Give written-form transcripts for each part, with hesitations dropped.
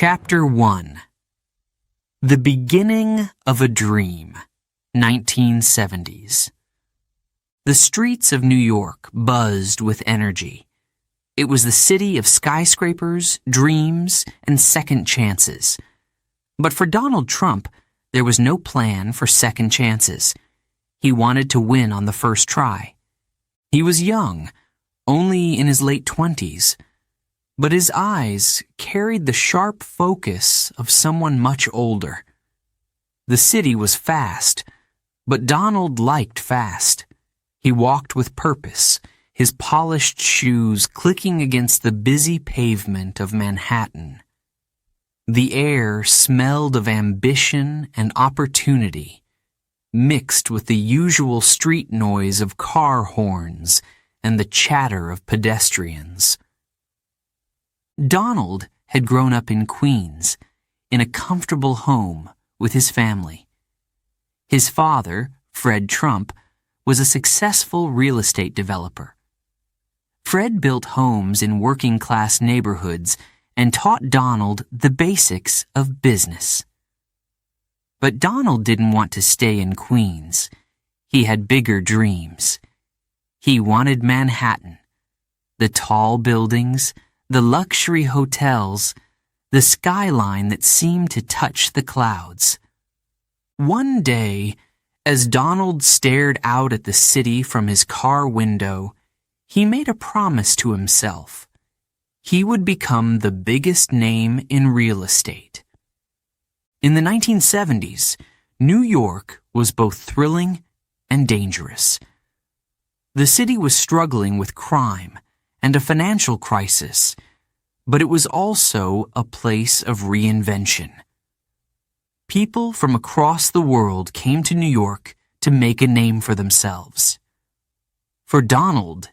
Chapter 1. The Beginning of a Dream, 1970s. The streets of New York buzzed with energy. It was the city of skyscrapers, dreams, and second chances. But for Donald Trump, there was no plan for second chances. He wanted to win on the first try. He was young, only in his late 20s. But his eyes carried the sharp focus of someone much older. The city was fast, but Donald liked fast. He walked with purpose, his polished shoes clicking against the busy pavement of Manhattan. The air smelled of ambition and opportunity, mixed with the usual street noise of car horns and the chatter of pedestrians. Donald had grown up in Queens, in a comfortable home with his family. His father, Fred Trump, was a successful real estate developer. Fred built homes in working-class neighborhoods and taught Donald the basics of business. But Donald didn't want to stay in Queens. He had bigger dreams. He wanted Manhattan, the tall buildings, the luxury hotels, the skyline that seemed to touch the clouds. One day, as Donald stared out at the city from his car window, he made a promise to himself. He would become the biggest name in real estate. In the 1970s, New York was both thrilling and dangerous. The city was struggling with crime and a financial crisis, but it was also a place of reinvention. People from across the world came to New York to make a name for themselves. For Donald,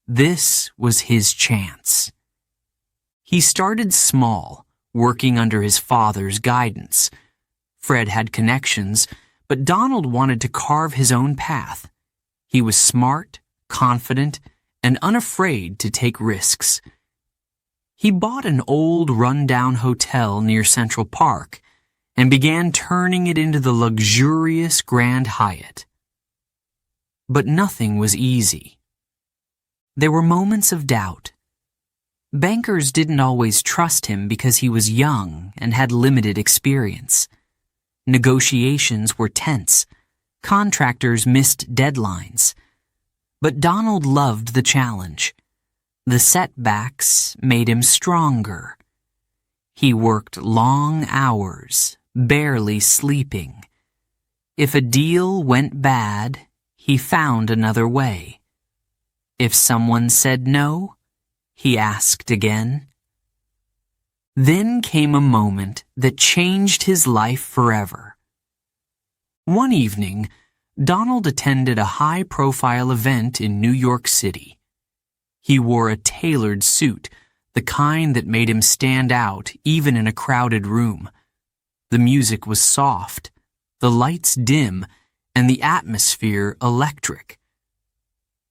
this was his chance. He started small, working under his father's guidance. Fred had connections, but Donald wanted to carve his own path. He was smart, confident, and unafraid to take risks. He bought an old run-down hotel near Central Park and began turning it into the luxurious Grand Hyatt. But nothing was easy. There were moments of doubt. Bankers didn't always trust him because he was young and had limited experience. Negotiations were tense. Contractors missed deadlines. But Donald loved the challenge. The setbacks made him stronger. He worked long hours, barely sleeping. If a deal went bad, he found another way. If someone said no, he asked again. Then came a moment that changed his life forever. One evening, Donald attended a high-profile event in New York City. He wore a tailored suit, the kind that made him stand out even in a crowded room. The music was soft, the lights dim, and the atmosphere electric.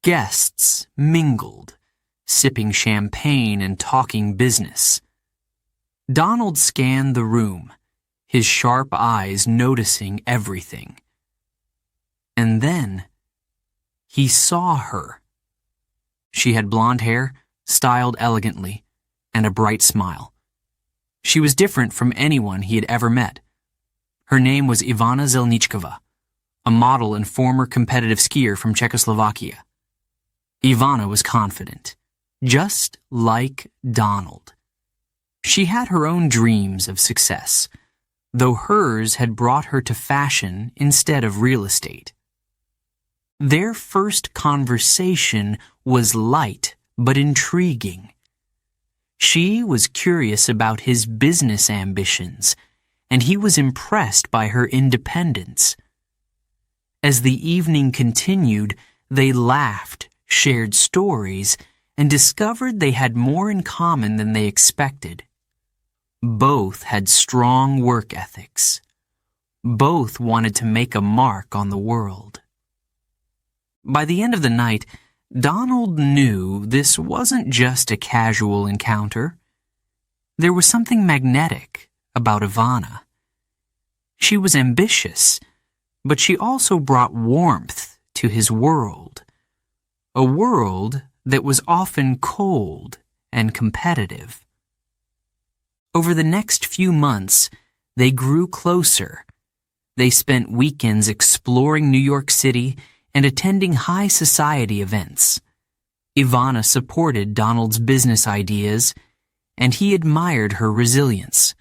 Guests mingled, sipping champagne and talking business. Donald scanned the room, his sharp eyes noticing everything. And then, he saw her. She had blonde hair, styled elegantly, and a bright smile. She was different from anyone he had ever met. Her name was Ivana Zelničková, a model and former competitive skier from Czechoslovakia. Ivana was confident, just like Donald. She had her own dreams of success, though hers had brought her to fashion instead of real estate. Their first conversation was light but intriguing. She was curious about his business ambitions, and he was impressed by her independence. As the evening continued, they laughed, shared stories, and discovered they had more in common than they expected. Both had strong work ethics. Both wanted to make a mark on the world. By the end of the night, Donald knew this wasn't just a casual encounter. There was something magnetic about Ivana. She was ambitious, but she also brought warmth to his world, a world that was often cold and competitive. Over the next few months, they grew closer. They spent weekends exploring New York City and attending high society events. Ivana supported Donald's business ideas, and he admired her resilience.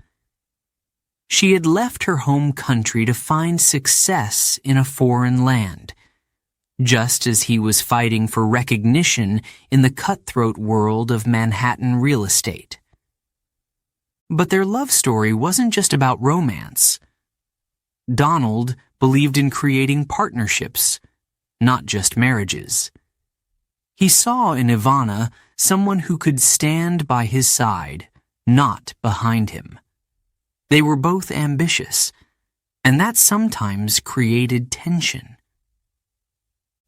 She had left her home country to find success in a foreign land, just as he was fighting for recognition in the cutthroat world of Manhattan real estate. But their love story wasn't just about romance. Donald believed in creating partnerships, not just marriages. He saw in Ivana someone who could stand by his side, not behind him. They were both ambitious, and that sometimes created tension.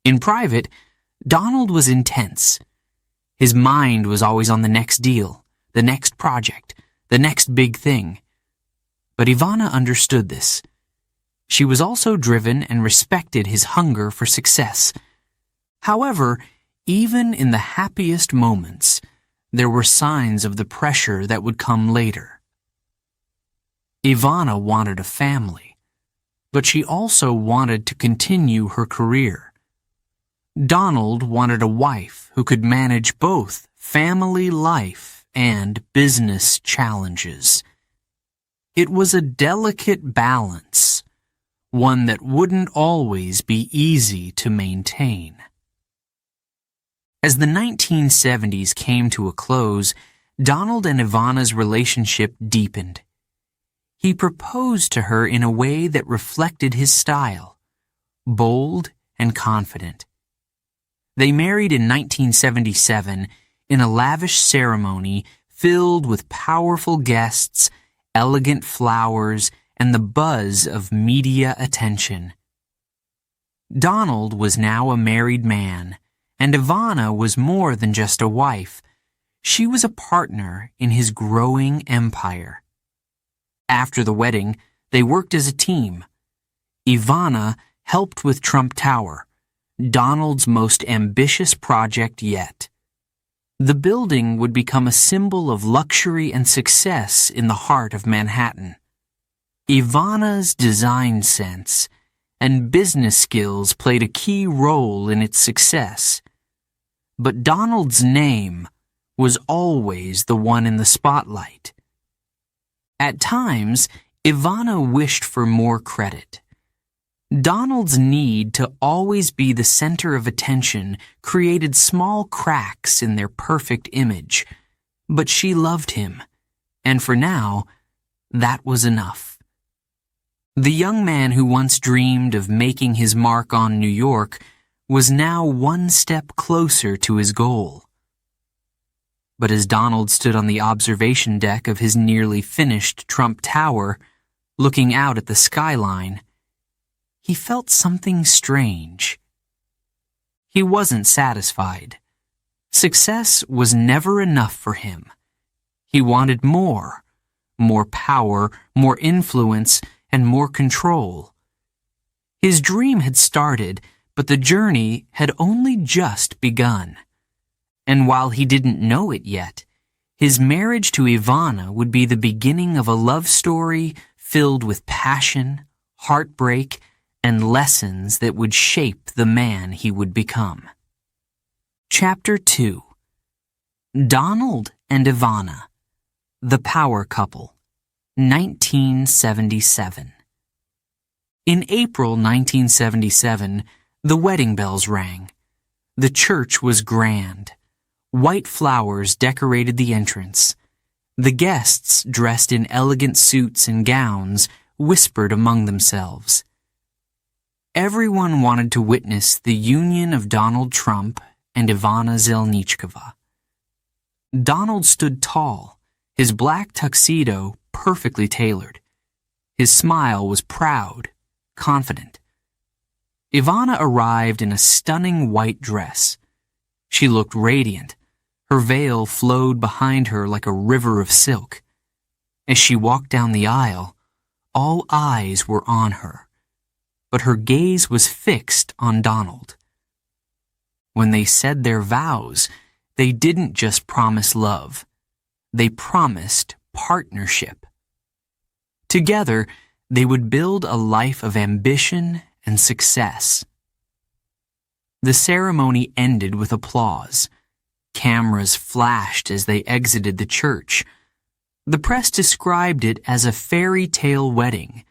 In private, Donald was intense. His mind was always on the next deal, the next project, the next big thing. But Ivana understood this. She was also driven and respected his hunger for success. However, even in the happiest moments, there were signs of the pressure that would come later. Ivana wanted a family, but she also wanted to continue her career. Donald wanted a wife who could manage both family life and business challenges. It was a delicate balance, one that wouldn't always be easy to maintain. As the 1970s came to a close, Donald and Ivana's relationship deepened. He proposed to her in a way that reflected his style, bold and confident. They married in 1977 in a lavish ceremony filled with powerful guests, elegant flowers, and the buzz of media attention. Donald was now a married man, and Ivana was more than just a wife. She was a partner in his growing empire. After the wedding, they worked as a team. Ivana helped with Trump Tower, Donald's most ambitious project yet. The building would become a symbol of luxury and success in the heart of Manhattan. Ivana's design sense and business skills played a key role in its success. But Donald's name was always the one in the spotlight. At times, Ivana wished for more credit. Donald's need to always be the center of attention created small cracks in their perfect image, but she loved him, and for now, that was enough. The young man who once dreamed of making his mark on New York was now one step closer to his goal. But as Donald stood on the observation deck of his nearly finished Trump Tower, looking out at the skyline, he felt something strange. He wasn't satisfied. Success was never enough for him. He wanted more power, more influence, and more control. His dream had started, but the journey had only just begun. And while he didn't know it yet, his marriage to Ivana would be the beginning of a love story filled with passion, heartbreak, and lessons that would shape the man he would become. Chapter 2. Donald and Ivana, the Power Couple, 1977. In April 1977, the wedding bells rang. The church was grand. White flowers decorated the entrance. The guests, dressed in elegant suits and gowns, whispered among themselves. Everyone wanted to witness the union of Donald Trump and Ivana Zelnichkova. Donald stood tall, his black tuxedo perfectly tailored. His smile was proud, confident. Ivana arrived in a stunning white dress. She looked radiant. Her veil flowed behind her like a river of silk. As she walked down the aisle, all eyes were on her, but her gaze was fixed on Donald. When they said their vows, they didn't just promise love. They promised partnership. Together, they would build a life of ambition and success. The ceremony ended with applause. Cameras flashed as they exited the church. The press described it as a fairy tale wedding,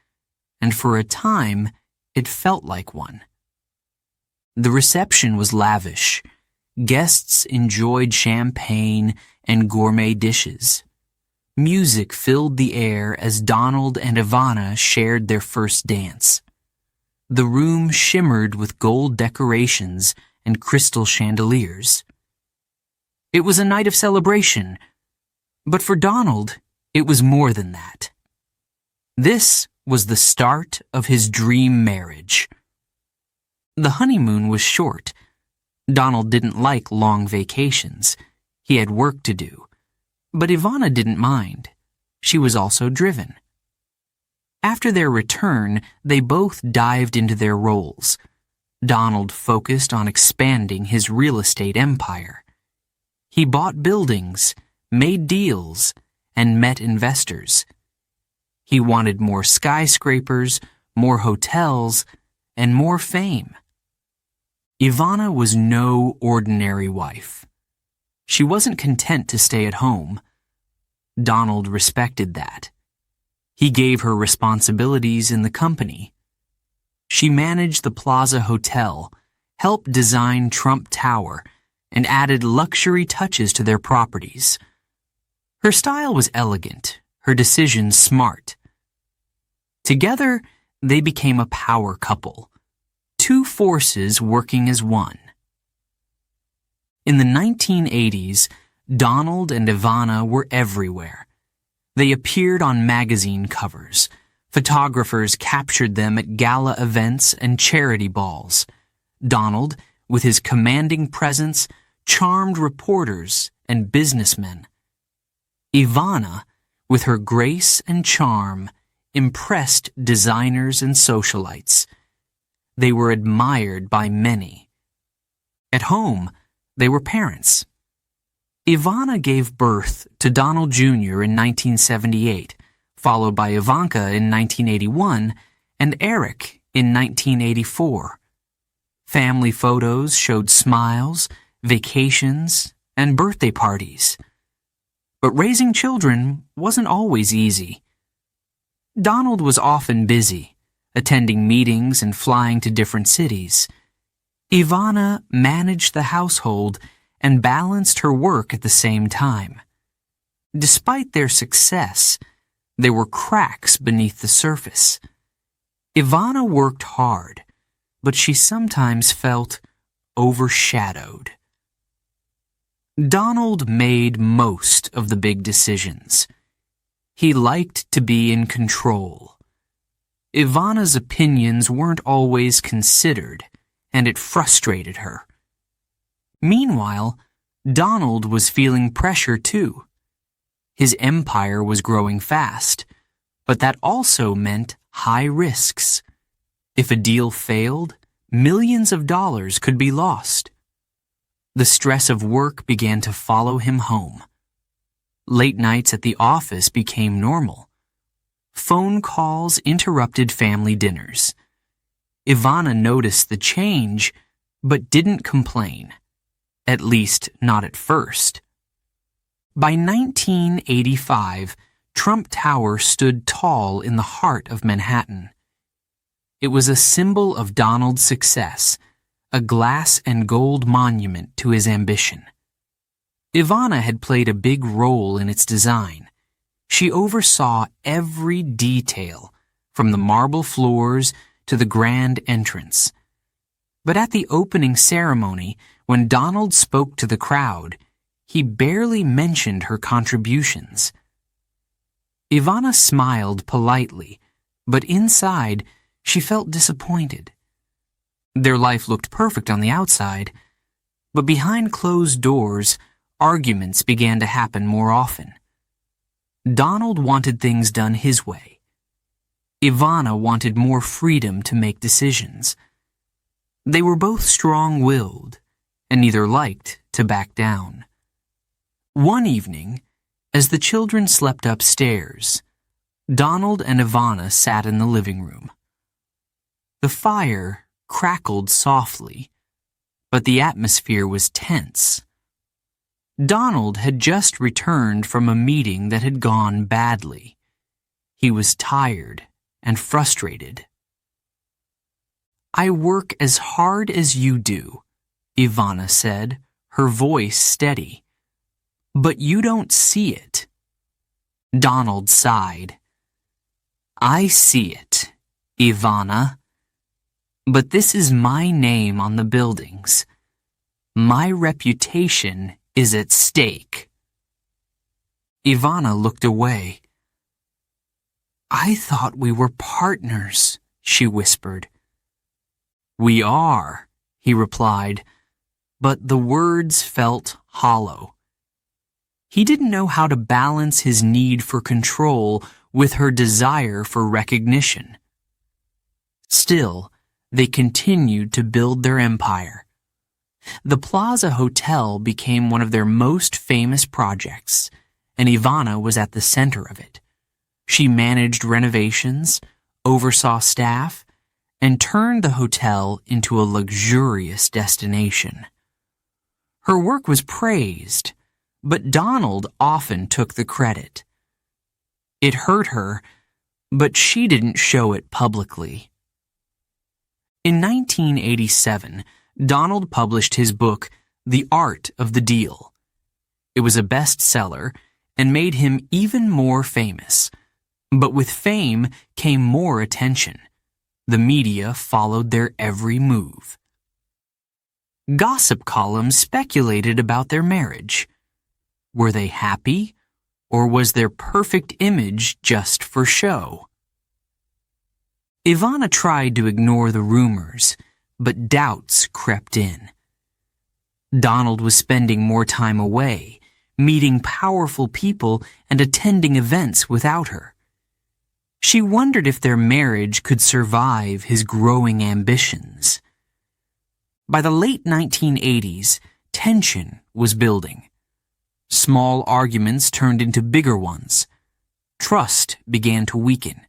and for a time, it felt like one. The reception was lavish. Guests enjoyed champagne and gourmet dishes. Music filled the air as Donald and Ivana shared their first dance. The room shimmered with gold decorations and crystal chandeliers. It was a night of celebration, but for Donald, it was more than that. This was the start of his dream marriage. The honeymoon was short. Donald didn't like long vacations. He had work to do. But Ivana didn't mind. She was also driven. After their return, they both dived into their roles. Donald focused on expanding his real estate empire. He bought buildings, made deals, and met investors. He wanted more skyscrapers, more hotels, and more fame. Ivana was no ordinary wife. She wasn't content to stay at home. Donald respected that. He gave her responsibilities in the company. She managed the Plaza Hotel, helped design Trump Tower, and added luxury touches to their properties. Her style was elegant, her decisions smart. Together, they became a power couple. Two forces working as one. In the 1980s, Donald and Ivana were everywhere. They appeared on magazine covers. Photographers captured them at gala events and charity balls. Donald, with his commanding presence, charmed reporters and businessmen. Ivana, with her grace and charm, impressed designers and socialites. They were admired by many. At home, they were parents. Ivana gave birth to Donald Jr. in 1978, followed by Ivanka in 1981 and Eric in 1984. Family photos showed smiles, vacations, and birthday parties. But raising children wasn't always easy. Donald was often busy, attending meetings and flying to different cities. Ivana managed the household and balanced her work at the same time. Despite their success, there were cracks beneath the surface. Ivana worked hard, but she sometimes felt overshadowed. Donald made most of the big decisions. He liked to be in control. Ivana's opinions weren't always considered, and it frustrated her. Meanwhile, Donald was feeling pressure too. His empire was growing fast, but that also meant high risks. If a deal failed, millions of dollars could be lost. The stress of work began to follow him home. Late nights at the office became normal. Phone calls interrupted family dinners. Ivana noticed the change, but didn't complain. At least, not at first. By 1985, Trump Tower stood tall in the heart of Manhattan. It was a symbol of Donald's success, a glass and gold monument to his ambition. Ivana had played a big role in its design. She oversaw every detail, from the marble floors to the grand entrance. But at the opening ceremony, when Donald spoke to the crowd, he barely mentioned her contributions. Ivana smiled politely, but inside, she felt disappointed. Their life looked perfect on the outside, but behind closed doors, arguments began to happen more often. Donald wanted things done his way. Ivana wanted more freedom to make decisions. They were both strong-willed, and neither liked to back down. One evening, as the children slept upstairs, Donald and Ivana sat in the living room. The fire crackled softly, but the atmosphere was tense. Donald had just returned from a meeting that had gone badly. He was tired and frustrated. "I work as hard as you do," Ivana said, her voice steady. "But you don't see it." Donald sighed. "I see it, Ivana. But this is my name on the buildings. My reputation is at stake." Ivana looked away. "I thought we were partners," she whispered. "We are," he replied, but the words felt hollow. He didn't know how to balance his need for control with her desire for recognition. Still, they continued to build their empire. The Plaza Hotel became one of their most famous projects, and Ivana was at the center of it. She managed renovations, oversaw staff, and turned the hotel into a luxurious destination. Her work was praised, but Donald often took the credit. It hurt her, but she didn't show it publicly. In 1987, Donald published his book, The Art of the Deal. It was a bestseller and made him even more famous. But with fame came more attention. The media followed their every move. Gossip columns speculated about their marriage. Were they happy, or was their perfect image just for show? Ivana tried to ignore the rumors, but doubts crept in. Donald was spending more time away, meeting powerful people and attending events without her. She wondered if their marriage could survive his growing ambitions. By the late 1980s, tension was building. Small arguments turned into bigger ones. Trust began to weaken.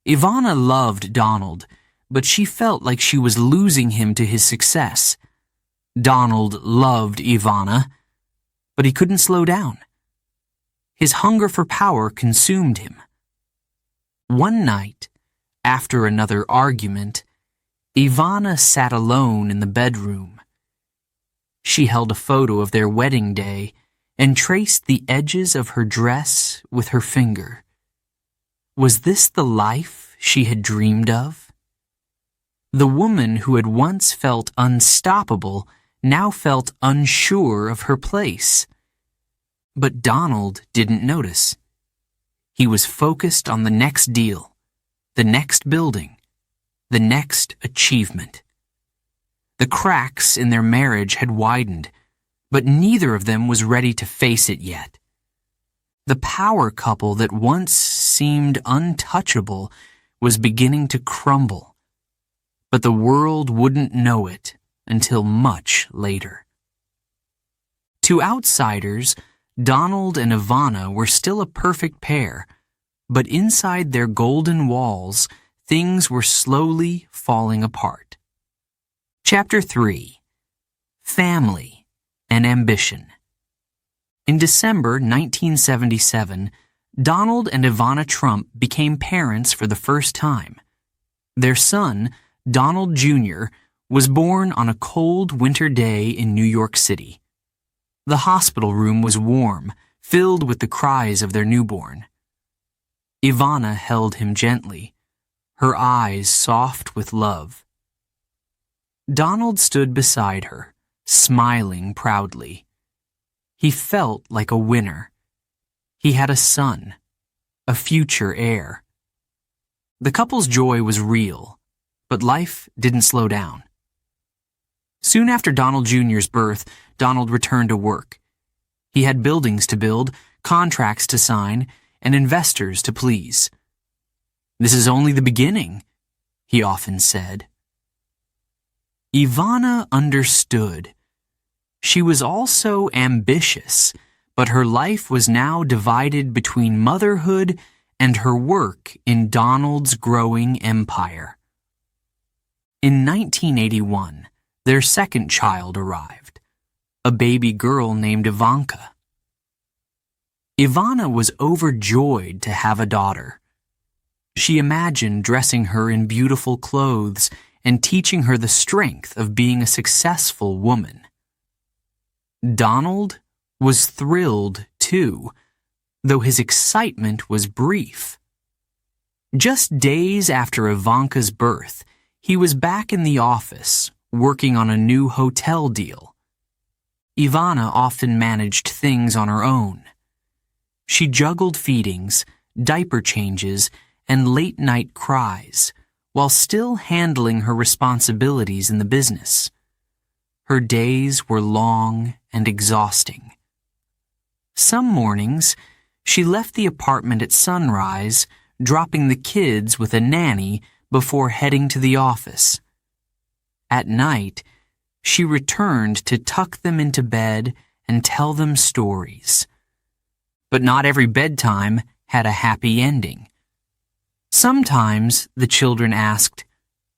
Ivana loved Donald, but she felt like she was losing him to his success. Donald loved Ivana, but he couldn't slow down. His hunger for power consumed him. One night, after another argument, Ivana sat alone in the bedroom. She held a photo of their wedding day and traced the edges of her dress with her finger. Was this the life she had dreamed of? The woman who had once felt unstoppable now felt unsure of her place. But Donald didn't notice. He was focused on the next deal, the next building, the next achievement. The cracks in their marriage had widened, but neither of them was ready to face it yet. The power couple that once seemed untouchable was beginning to crumble, but the world wouldn't know it until much later. To outsiders, Donald and Ivana were still a perfect pair, but inside their golden walls, things were slowly falling apart. Chapter 3. Family and Ambition. In December 1977, Donald and Ivana Trump became parents for the first time. Their son, Donald Jr., was born on a cold winter day in New York City. The hospital room was warm, filled with the cries of their newborn. Ivana held him gently, her eyes soft with love. Donald stood beside her, smiling proudly. He felt like a winner. He had a son, a future heir. The couple's joy was real, but life didn't slow down. Soon after Donald Jr.'s birth, Donald returned to work. He had buildings to build, contracts to sign, and investors to please. "This is only the beginning," he often said. Ivana understood. She was also ambitious, but her life was now divided between motherhood and her work in Donald's growing empire. In 1981, their second child arrived, a baby girl named Ivanka. Ivana was overjoyed to have a daughter. She imagined dressing her in beautiful clothes and teaching her the strength of being a successful woman. Donald was thrilled, too, though his excitement was brief. Just days after Ivanka's birth, he was back in the office, working on a new hotel deal. Ivana often managed things on her own. She juggled feedings, diaper changes, and late-night cries, while still handling her responsibilities in the business. Her days were long and exhausting. Some mornings, she left the apartment at sunrise, dropping the kids with a nanny before heading to the office. At night, she returned to tuck them into bed and tell them stories. But not every bedtime had a happy ending. Sometimes the children asked,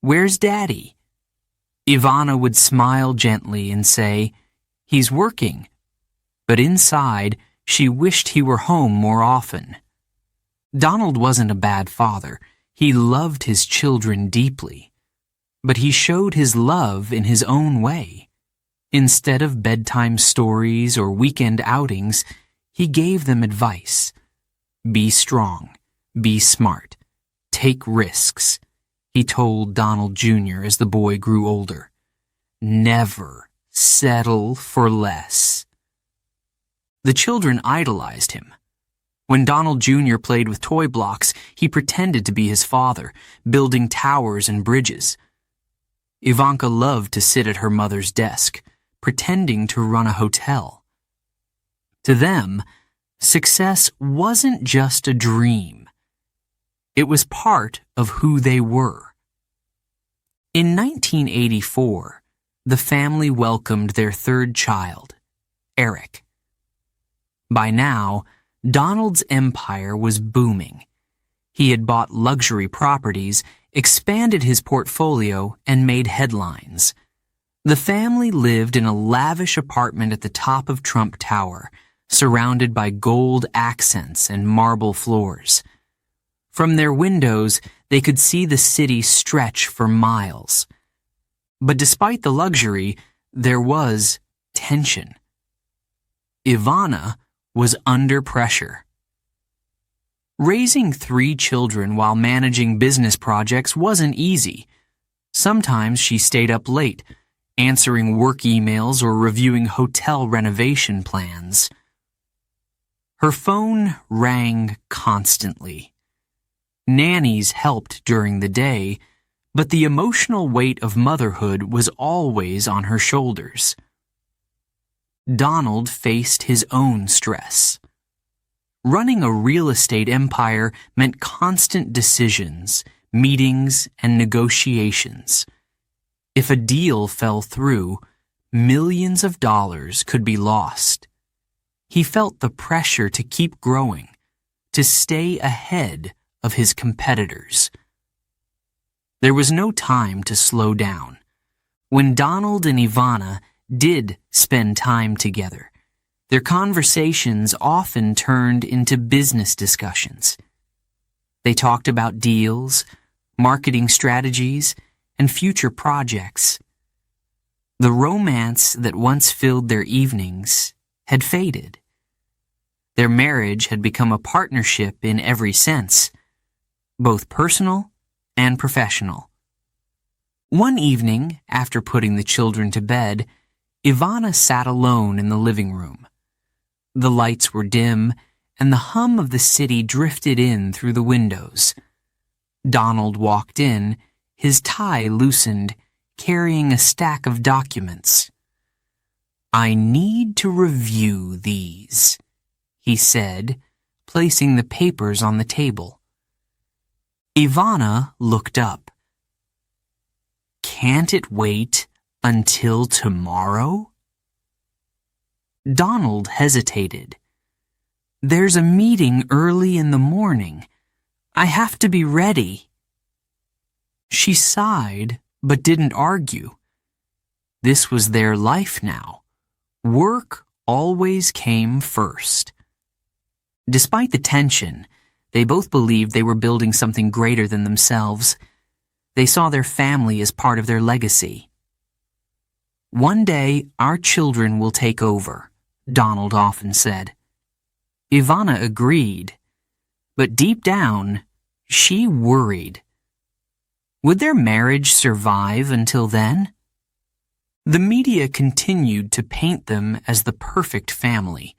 "Where's Daddy?" Ivana would smile gently and say, "He's working." But inside, she wished he were home more often. Donald wasn't a bad father. He loved his children deeply. But he showed his love in his own way. Instead of bedtime stories or weekend outings, he gave them advice. "Be strong. Be smart. Take risks," he told Donald Jr. as the boy grew older. "Never settle for less." The children idolized him. When Donald Jr. played with toy blocks, he pretended to be his father, building towers and bridges. Ivanka loved to sit at her mother's desk, pretending to run a hotel. To them, success wasn't just a dream. It was part of who they were. In 1984, the family welcomed their third child, Eric. By now, Donald's empire was booming. He had bought luxury properties, expanded his portfolio, and made headlines. The family lived in a lavish apartment at the top of Trump Tower, surrounded by gold accents and marble floors. From their windows, they could see the city stretch for miles. But despite the luxury, there was tension. Ivana was under pressure. Raising 3 children while managing business projects wasn't easy. Sometimes she stayed up late, answering work emails or reviewing hotel renovation plans. Her phone rang constantly. Nannies helped during the day, but the emotional weight of motherhood was always on her shoulders. Donald faced his own stress. Running a real estate empire meant constant decisions, meetings, and negotiations. If a deal fell through, millions of dollars could be lost. He felt the pressure to keep growing, to stay ahead of his competitors. There was no time to slow down. When Donald and Ivana did spend time together, their conversations often turned into business discussions. They talked about deals, marketing strategies, and future projects. The romance that once filled their evenings had faded. Their marriage had become a partnership in every sense, both personal and professional. One evening, after putting the children to bed, Ivana sat alone in the living room. The lights were dim, and the hum of the city drifted in through the windows. Donald walked in, his tie loosened, carrying a stack of documents. "I need to review these," he said, placing the papers on the table. Ivana looked up. Can't it wait until tomorrow? Donald hesitated. There's a meeting early in the morning. I have to be ready. She sighed, but didn't argue. This was their life now. Work always came first. Despite the tension, they both believed they were building something greater than themselves. They saw their family as part of their legacy. One day, our children will take over, Donald often said. Ivana agreed, but deep down, she worried. Would their marriage survive until then? The media continued to paint them as the perfect family.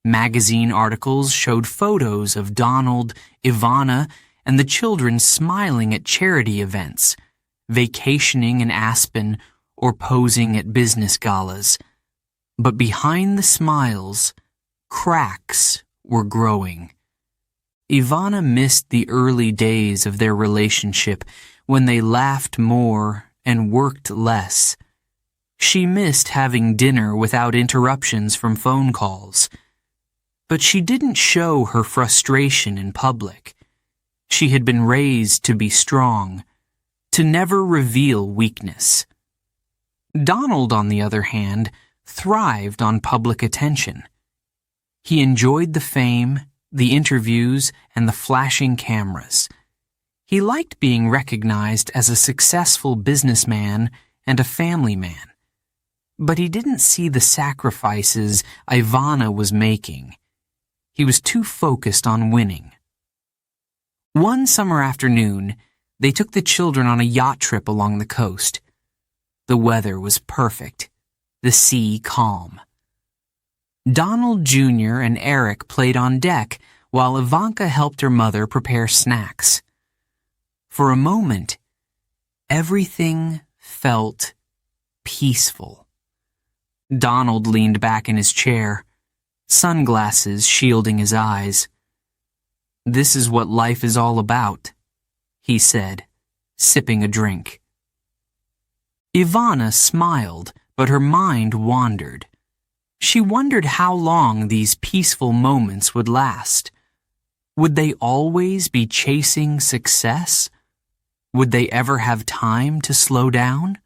Magazine articles showed photos of Donald, Ivana, and the children smiling at charity events, vacationing in Aspen, or posing at business galas. But behind the smiles, cracks were growing. Ivana missed the early days of their relationship when they laughed more and worked less. She missed having dinner without interruptions from phone calls. But she didn't show her frustration in public. She had been raised to be strong, to never reveal weakness. Donald, on the other hand, thrived on public attention. He enjoyed the fame, the interviews, and the flashing cameras. He liked being recognized as a successful businessman and a family man. But he didn't see the sacrifices Ivana was making. He was too focused on winning. One summer afternoon, they took the children on a yacht trip along the coast. The weather was perfect, the sea calm. Donald Jr. and Eric played on deck while Ivanka helped her mother prepare snacks. For a moment, everything felt peaceful. Donald leaned back in his chair, sunglasses shielding his eyes. This is what life is all about, he said, sipping a drink. Ivana smiled, but her mind wandered. She wondered how long these peaceful moments would last. Would they always be chasing success? Would they ever have time to slow down?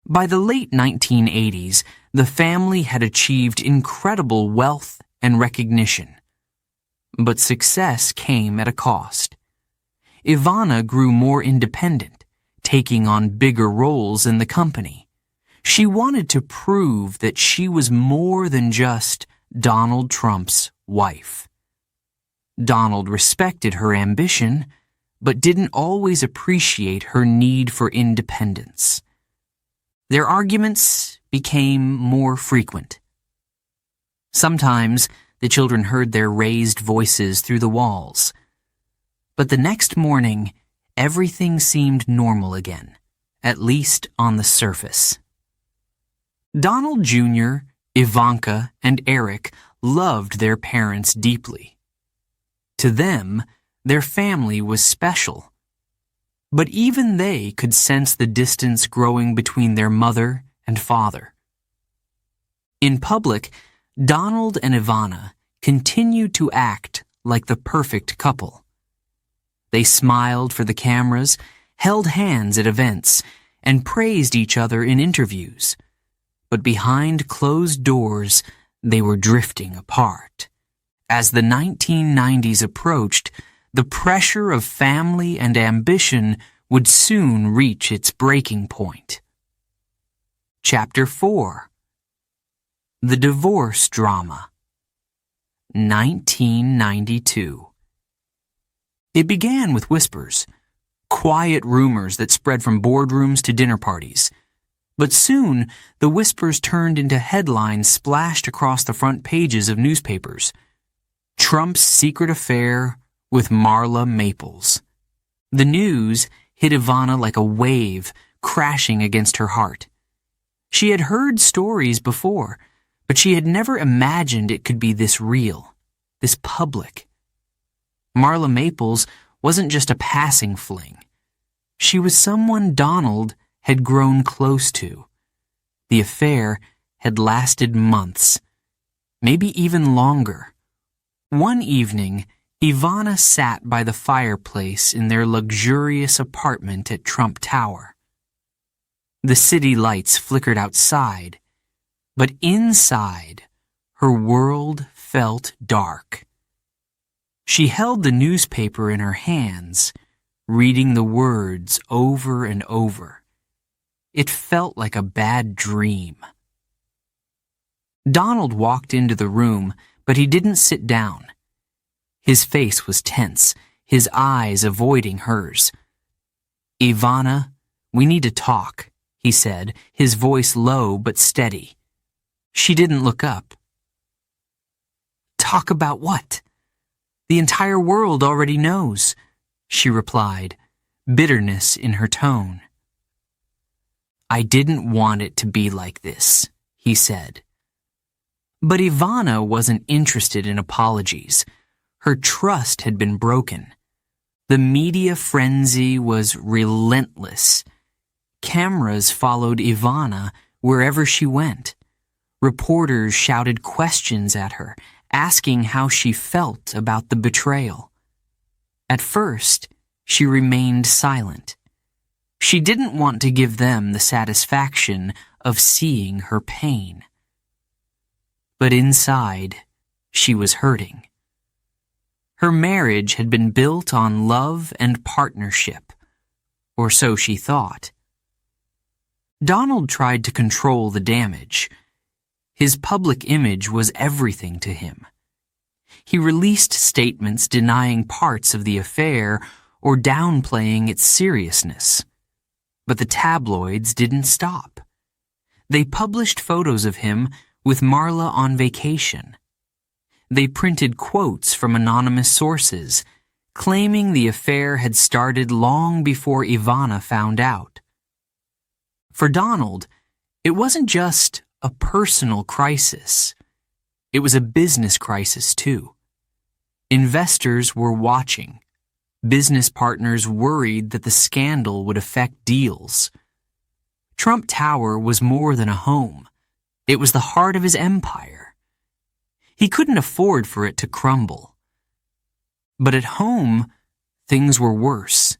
By the late 1980s, the family had achieved incredible wealth and recognition. But success came at a cost. Ivana grew more independent, taking on bigger roles in the company. She wanted to prove that she was more than just Donald Trump's wife. Donald respected her ambition, but didn't always appreciate her need for independence. Their arguments became more frequent. Sometimes the children heard their raised voices through the walls. But the next morning, everything seemed normal again, at least on the surface. Donald Jr., Ivanka, and Eric loved their parents deeply. To them, their family was special. But even they could sense the distance growing between their mother and father. In public, Donald and Ivana continued to act like the perfect couple. They smiled for the cameras, held hands at events, and praised each other in interviews. But behind closed doors, they were drifting apart. As the 1990s approached, the pressure of family and ambition would soon reach its breaking point. Chapter 4. The Divorce Drama. 1992. It began with whispers, quiet rumors that spread from boardrooms to dinner parties. But soon, the whispers turned into headlines splashed across the front pages of newspapers. Trump's secret affair with Marla Maples. The news hit Ivana like a wave, crashing against her heart. She had heard stories before, but she had never imagined it could be this real, this public. Marla Maples wasn't just a passing fling. She was someone Donald had grown close to. The affair had lasted months, maybe even longer. One evening, Ivana sat by the fireplace in their luxurious apartment at Trump Tower. The city lights flickered outside, but inside, her world felt dark. She held the newspaper in her hands, reading the words over and over. It felt like a bad dream. Donald walked into the room, but he didn't sit down. His face was tense, his eyes avoiding hers. "Ivana, we need to talk," he said, his voice low but steady. She didn't look up. "Talk about what? The entire world already knows," she replied, bitterness in her tone. "I didn't want it to be like this," he said. But Ivana wasn't interested in apologies. Her trust had been broken. The media frenzy was relentless. Cameras followed Ivana wherever she went. Reporters shouted questions at her, asking how she felt about the betrayal. At first, she remained silent. She didn't want to give them the satisfaction of seeing her pain. But inside, she was hurting. Her marriage had been built on love and partnership, or so she thought. Donald tried to control the damage. His public image was everything to him. He released statements denying parts of the affair or downplaying its seriousness. But the tabloids didn't stop. They published photos of him with Marla on vacation. They printed quotes from anonymous sources, claiming the affair had started long before Ivana found out. For Donald, it wasn't just a personal crisis. It was a business crisis, too. Investors were watching. Business partners worried that the scandal would affect deals. Trump Tower was more than a home. It was the heart of his empire. He couldn't afford for it to crumble. But at home, things were worse.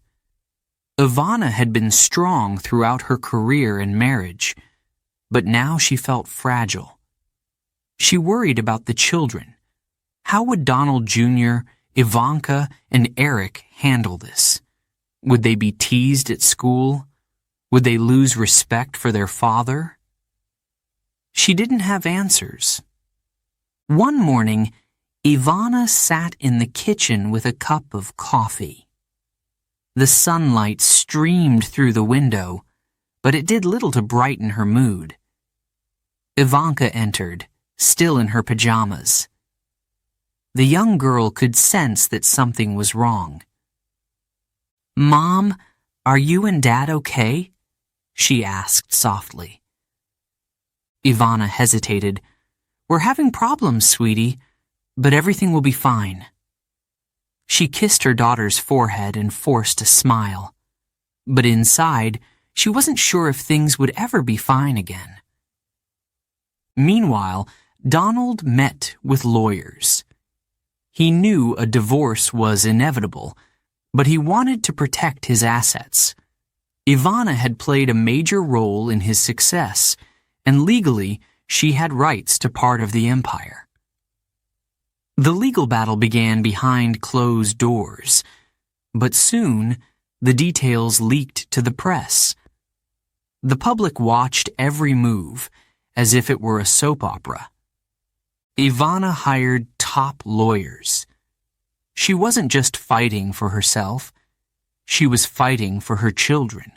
Ivana had been strong throughout her career and marriage, but now she felt fragile. She worried about the children. How would Donald Jr., Ivanka, and Eric handle this? Would they be teased at school? Would they lose respect for their father? She didn't have answers. One morning, Ivana sat in the kitchen with a cup of coffee. The sunlight streamed through the window, but it did little to brighten her mood. Ivanka entered, still in her pajamas. The young girl could sense that something was wrong. "Mom, are you and Dad okay?" she asked softly. Ivana hesitated. "We're having problems, sweetie, but everything will be fine." She kissed her daughter's forehead and forced a smile. But inside, she wasn't sure if things would ever be fine again. Meanwhile, Donald met with lawyers. He knew a divorce was inevitable, but he wanted to protect his assets. Ivana had played a major role in his success, and legally, she had rights to part of the empire. The legal battle began behind closed doors, but soon the details leaked to the press. The public watched every move, as if it were a soap opera. Ivana hired top lawyers. She wasn't just fighting for herself. She was fighting for her children.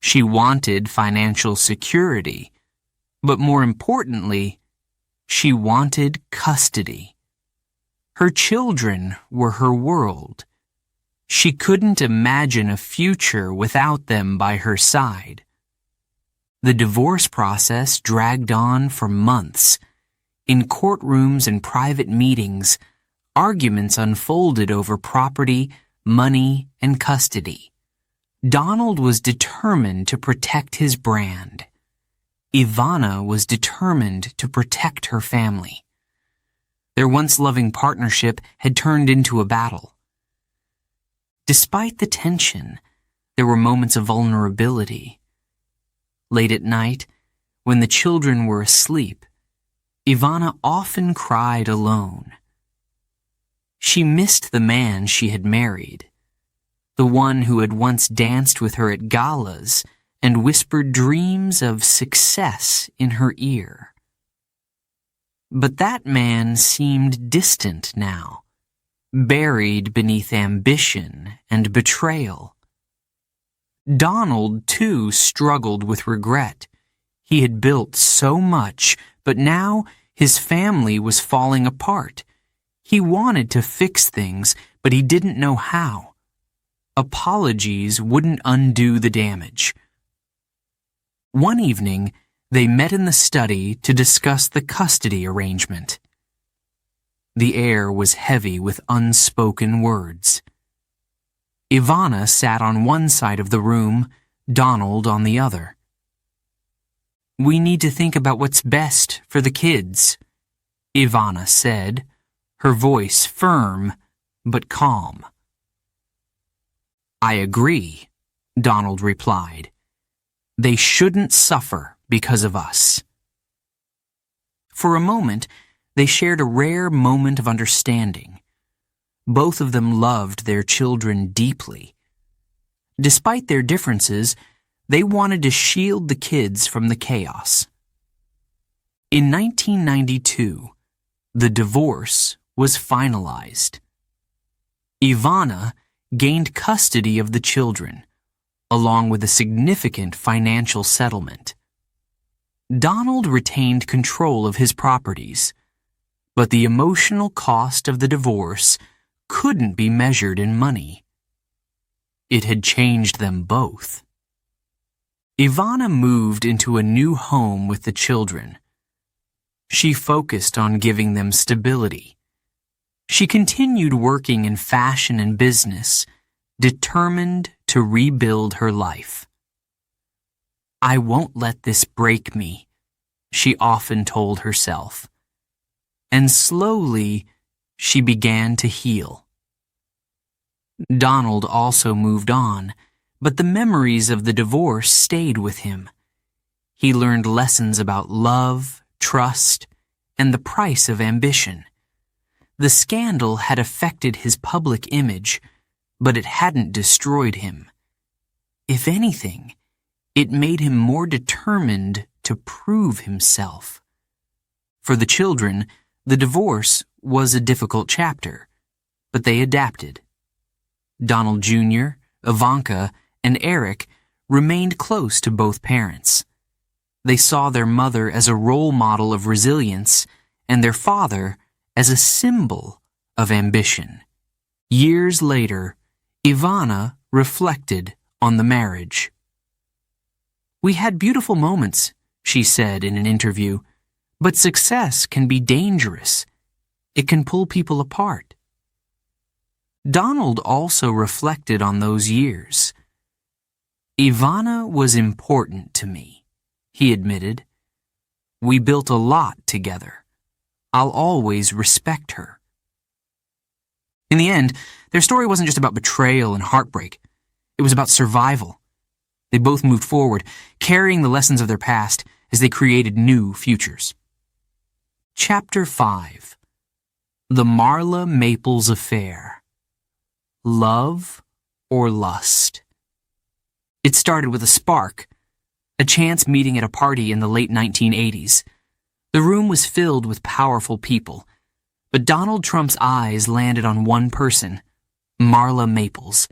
She wanted financial security, but more importantly, she wanted custody. Her children were her world. She couldn't imagine a future without them by her side. The divorce process dragged on for months. In courtrooms and private meetings, arguments unfolded over property, money, and custody. Donald was determined to protect his brand. Ivana was determined to protect her family. Their once-loving partnership had turned into a battle. Despite the tension, there were moments of vulnerability. Late at night, when the children were asleep, Ivana often cried alone. She missed the man she had married, the one who had once danced with her at galas and whispered dreams of success in her ear. But that man seemed distant now, buried beneath ambition and betrayal. Donald, too, struggled with regret. He had built so much, but now his family was falling apart. He wanted to fix things, but he didn't know how. Apologies wouldn't undo the damage. One evening, they met in the study to discuss the custody arrangement. The air was heavy with unspoken words. Ivana sat on one side of the room, Donald on the other. "We need to think about what's best for the kids," Ivana said, her voice firm but calm. "I agree," Donald replied. "They shouldn't suffer because of us." For a moment, they shared a rare moment of understanding. Both of them loved their children deeply. Despite their differences, they wanted to shield the kids from the chaos. In 1992, the divorce was finalized. Ivana gained custody of the children, along with a significant financial settlement. Donald retained control of his properties, but the emotional cost of the divorce couldn't be measured in money. It had changed them both. Ivana moved into a new home with the children. She focused on giving them stability. She continued working in fashion and business, determined to rebuild her life. "I won't let this break me," she often told herself. And slowly, she began to heal. Donald also moved on, but the memories of the divorce stayed with him. He learned lessons about love, trust, and the price of ambition. The scandal had affected his public image, but it hadn't destroyed him. If anything, it made him more determined to prove himself. For the children, the divorce was a difficult chapter, but they adapted. Donald Jr., Ivanka, and Eric remained close to both parents. They saw their mother as a role model of resilience and their father as a symbol of ambition. Years later, Ivana reflected on the marriage. "We had beautiful moments," she said in an interview, "but success can be dangerous. It can pull people apart." Donald also reflected on those years. "Ivana was important to me," he admitted. "We built a lot together. I'll always respect her." In the end, their story wasn't just about betrayal and heartbreak. It was about survival. They both moved forward, carrying the lessons of their past as they created new futures. Chapter 5. The Marla Maples Affair. Love or lust? It started with a spark, a chance meeting at a party in the late 1980s. The room was filled with powerful people, but Donald Trump's eyes landed on one person, Marla Maples.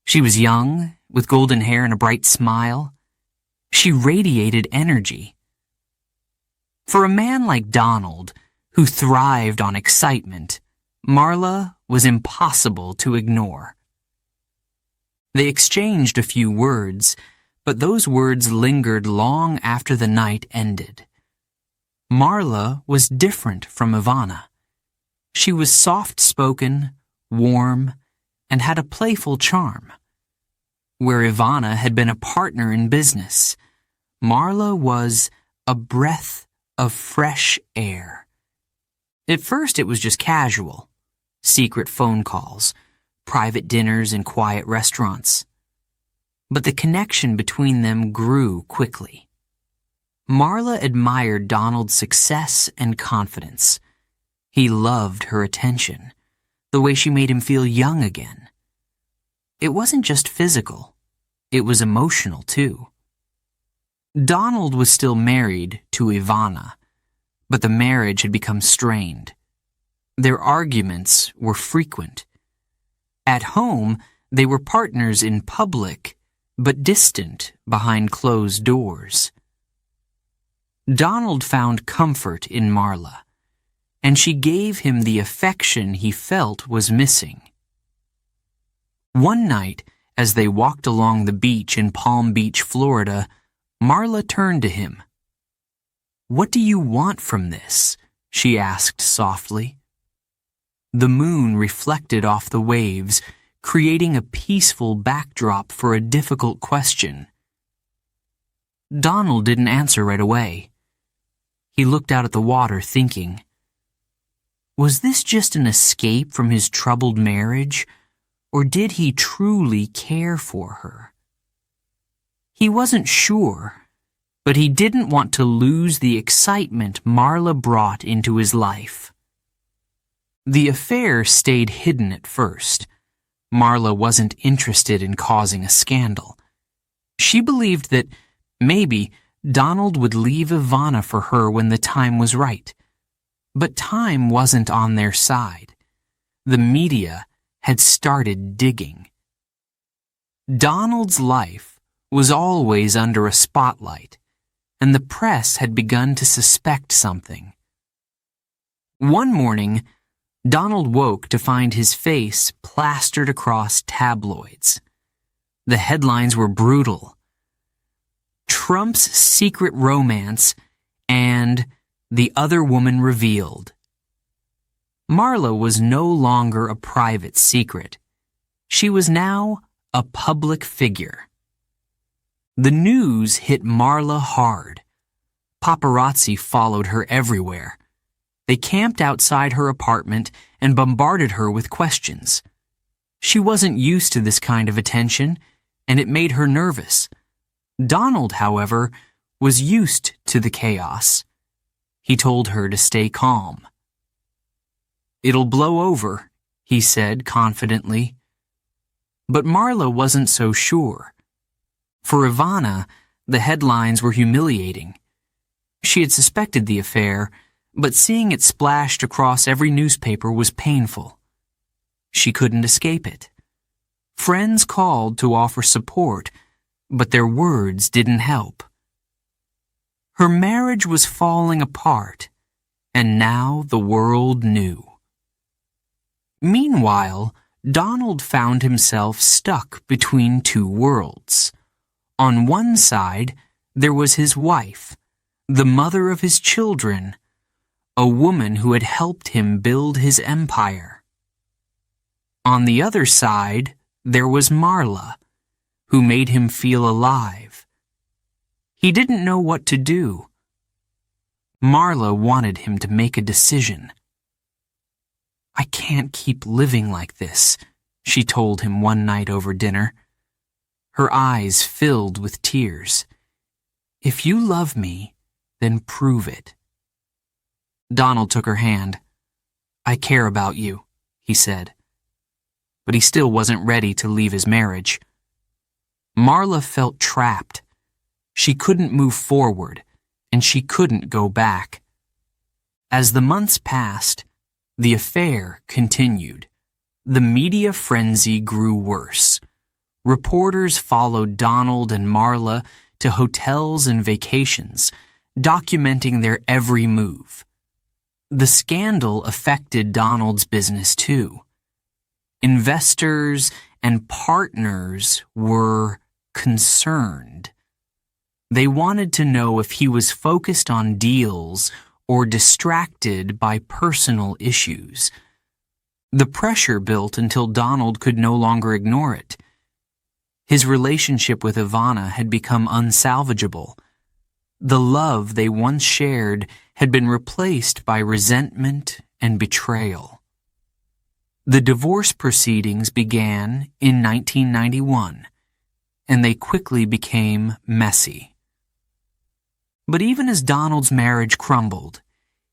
She was young, with golden hair and a bright smile. She radiated energy. For a man like Donald, who thrived on excitement, Marla was impossible to ignore. They exchanged a few words, but those words lingered long after the night ended. Marla was different from Ivana. She was soft-spoken, warm, and had a playful charm. Where Ivana had been a partner in business, Marla was a breath of fresh air. At first it was just casual, secret phone calls, private dinners in quiet restaurants. But the connection between them grew quickly. Marla admired Donald's success and confidence. He loved her attention, the way she made him feel young again. It wasn't just physical, it was emotional too. Donald was still married to Ivana, but the marriage had become strained. Their arguments were frequent. At home, they were partners in public, but distant behind closed doors. Donald found comfort in Marla, and she gave him the affection he felt was missing. One night, as they walked along the beach in Palm Beach, Florida, Marla turned to him. "What do you want from this?" she asked softly. The moon reflected off the waves, creating a peaceful backdrop for a difficult question. Donald didn't answer right away. He looked out at the water, thinking. Was this just an escape from his troubled marriage, or did he truly care for her? He wasn't sure, but he didn't want to lose the excitement Marla brought into his life. The affair stayed hidden at first. Marla wasn't interested in causing a scandal. She believed that maybe Donald would leave Ivana for her when the time was right. But time wasn't on their side. The media had started digging. Donald's life was always under a spotlight, and the press had begun to suspect something. One morning, Donald woke to find his face plastered across tabloids. The headlines were brutal. Trump's secret romance and the other woman revealed. Marla was no longer a private secret. She was now a public figure. The news hit Marla hard. Paparazzi followed her everywhere. They camped outside her apartment and bombarded her with questions. She wasn't used to this kind of attention, and it made her nervous. Donald, however, was used to the chaos. He told her to stay calm. "It'll blow over," he said confidently. But Marla wasn't so sure. For Ivana, the headlines were humiliating. She had suspected the affair, but seeing it splashed across every newspaper was painful. She couldn't escape it. Friends called to offer support, but their words didn't help. Her marriage was falling apart, and now the world knew. Meanwhile, Donald found himself stuck between two worlds. On one side, there was his wife, the mother of his children, a woman who had helped him build his empire. On the other side, there was Marla, who made him feel alive. He didn't know what to do. Marla wanted him to make a decision. "I can't keep living like this," she told him one night over dinner. Her eyes filled with tears. "If you love me, then prove it." Donald took her hand. "I care about you," he said. But he still wasn't ready to leave his marriage. Marla felt trapped. She couldn't move forward, and she couldn't go back. As the months passed, the affair continued. The media frenzy grew worse. Reporters followed Donald and Marla to hotels and vacations, documenting their every move. The scandal affected Donald's business too. Investors and partners were concerned. They wanted to know if he was focused on deals or distracted by personal issues. The pressure built until Donald could no longer ignore it. His relationship with Ivana had become unsalvageable. The love they once shared had been replaced by resentment and betrayal. The divorce proceedings began in 1991, and they quickly became messy. But even as Donald's marriage crumbled,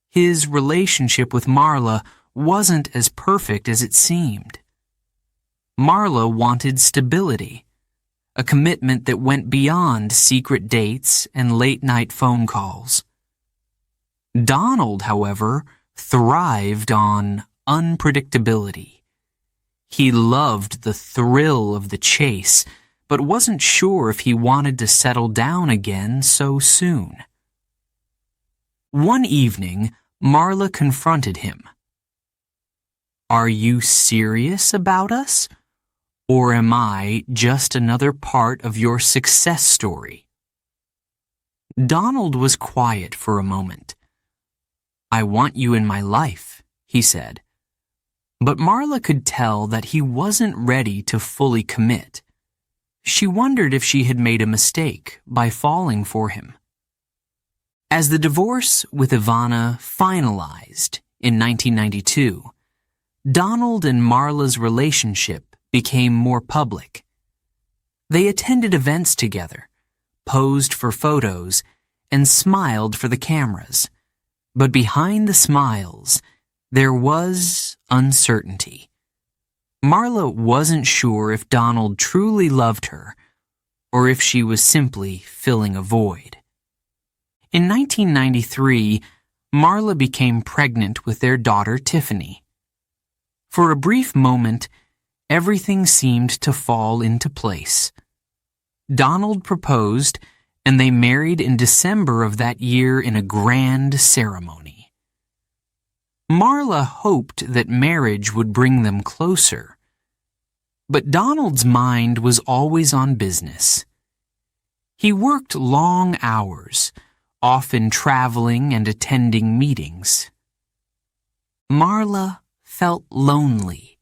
his relationship with Marla wasn't as perfect as it seemed. Marla wanted stability, a commitment that went beyond secret dates and late-night phone calls. Donald, however, thrived on unpredictability. He loved the thrill of the chase, but wasn't sure if he wanted to settle down again so soon. One evening, Marla confronted him. "Are you serious about us? Or am I just another part of your success story?" Donald was quiet for a moment. "I want you in my life," he said. But Marla could tell that he wasn't ready to fully commit. She wondered if she had made a mistake by falling for him. As the divorce with Ivana finalized in 1992, Donald and Marla's relationship became more public. They attended events together, posed for photos, and smiled for the cameras. But behind the smiles, there was uncertainty. Marla wasn't sure if Donald truly loved her or if she was simply filling a void. In 1993, Marla became pregnant with their daughter Tiffany. For a brief moment, everything seemed to fall into place. Donald proposed, and they married in December of that year in a grand ceremony. Marla hoped that marriage would bring them closer. But Donald's mind was always on business. He worked long hours, often traveling and attending meetings. Marla felt lonely.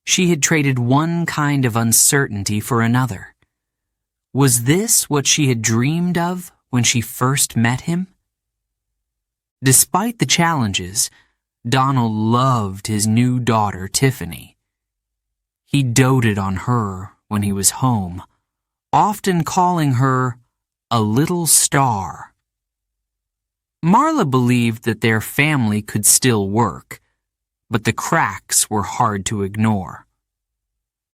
She had traded one kind of uncertainty for another. Was this what she had dreamed of when she first met him? Despite the challenges, Donald loved his new daughter, Tiffany. He doted on her when he was home, often calling her a little star. Marla believed that their family could still work, but the cracks were hard to ignore.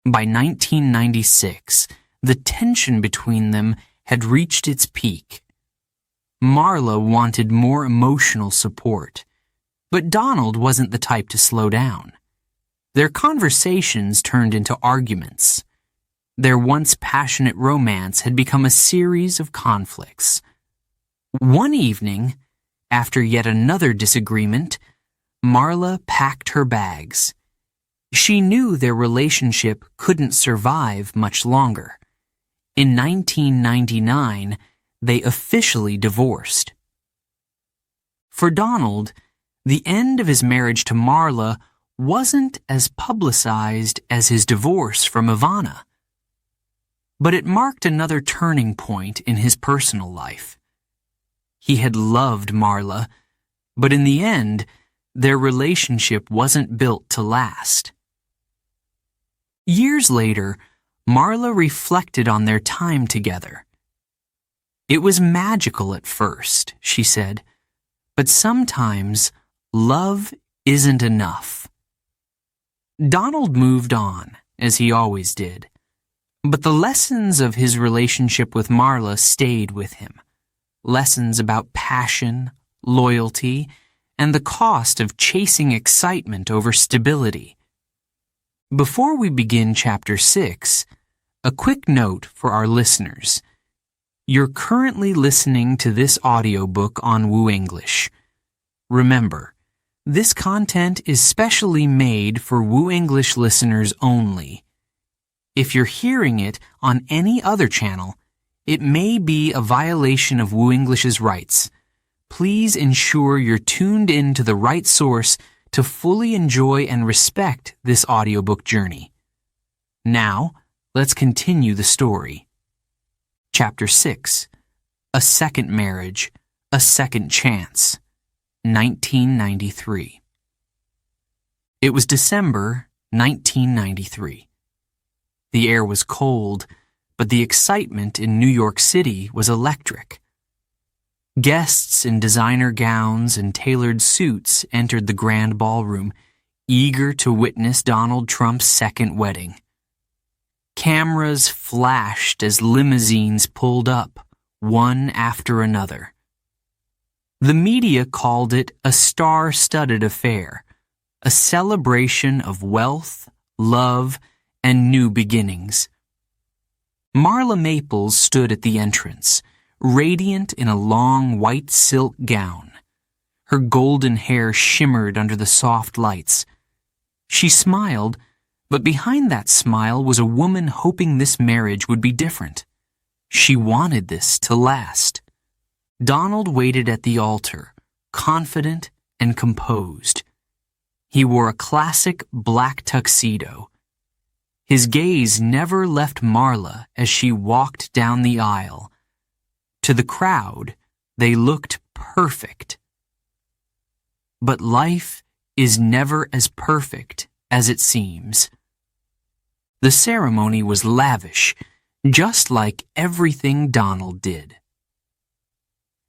By 1996, the tension between them had reached its peak. Marla wanted more emotional support, but Donald wasn't the type to slow down. Their conversations turned into arguments. Their once passionate romance had become a series of conflicts. One evening, after yet another disagreement, Marla packed her bags. She knew their relationship couldn't survive much longer. In 1999, they officially divorced. For Donald, the end of his marriage to Marla wasn't as publicized as his divorce from Ivana. But it marked another turning point in his personal life. He had loved Marla, but in the end, their relationship wasn't built to last. Years later, Marla reflected on their time together. "It was magical at first," she said, "but sometimes love isn't enough." Donald moved on, as he always did, but the lessons of his relationship with Marla stayed with him. Lessons about passion, loyalty, and the cost of chasing excitement over stability. Before we begin Chapter 6, a quick note for our listeners. You're currently listening to this audiobook on WooEnglish. Remember, this content is specially made for WooEnglish listeners only. If you're hearing it on any other channel, it may be a violation of WooEnglish's rights. Please ensure you're tuned in to the right source to fully enjoy and respect this audiobook journey. Now, let's continue the story. Chapter 6. A Second Marriage, A Second Chance, 1993. It was December 1993. The air was cold, but the excitement in New York City was electric. Guests in designer gowns and tailored suits entered the grand ballroom, eager to witness Donald Trump's second wedding. Cameras flashed as limousines pulled up, one after another. The media called it a star-studded affair, a celebration of wealth, love, and new beginnings. Marla Maples stood at the entrance, radiant in a long white silk gown. Her golden hair shimmered under the soft lights. She smiled, but behind that smile was a woman hoping this marriage would be different. She wanted this to last. Donald waited at the altar, confident and composed. He wore a classic black tuxedo. His gaze never left Marla as she walked down the aisle. To the crowd, they looked perfect. But life is never as perfect as it seems. The ceremony was lavish, just like everything Donald did.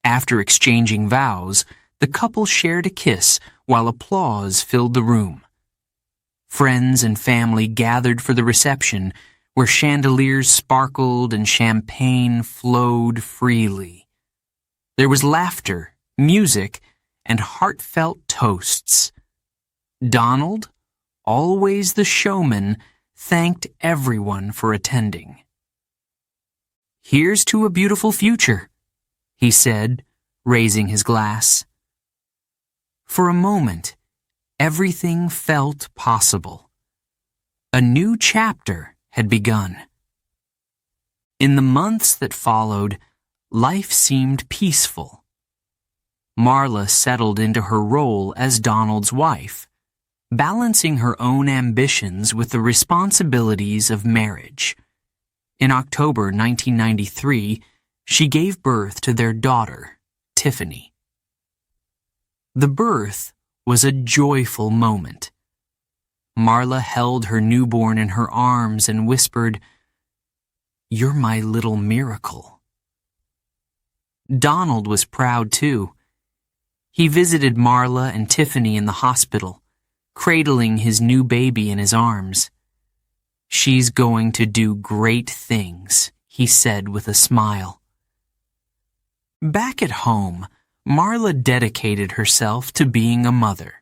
After exchanging vows, the couple shared a kiss while applause filled the room. Friends and family gathered for the reception, where chandeliers sparkled and champagne flowed freely. There was laughter, music, and heartfelt toasts. Donald, always the showman, thanked everyone for attending. "Here's to a beautiful future," he said, raising his glass. For a moment, everything felt possible. A new chapter had begun. In the months that followed, life seemed peaceful. Marla settled into her role as Donald's wife, balancing her own ambitions with the responsibilities of marriage. In October 1993, she gave birth to their daughter, Tiffany. The birth was a joyful moment. Marla held her newborn in her arms and whispered, "You're my little miracle." Donald was proud too. He visited Marla and Tiffany in the hospital, cradling his new baby in his arms. "She's going to do great things," he said with a smile. Back at home, Marla dedicated herself to being a mother.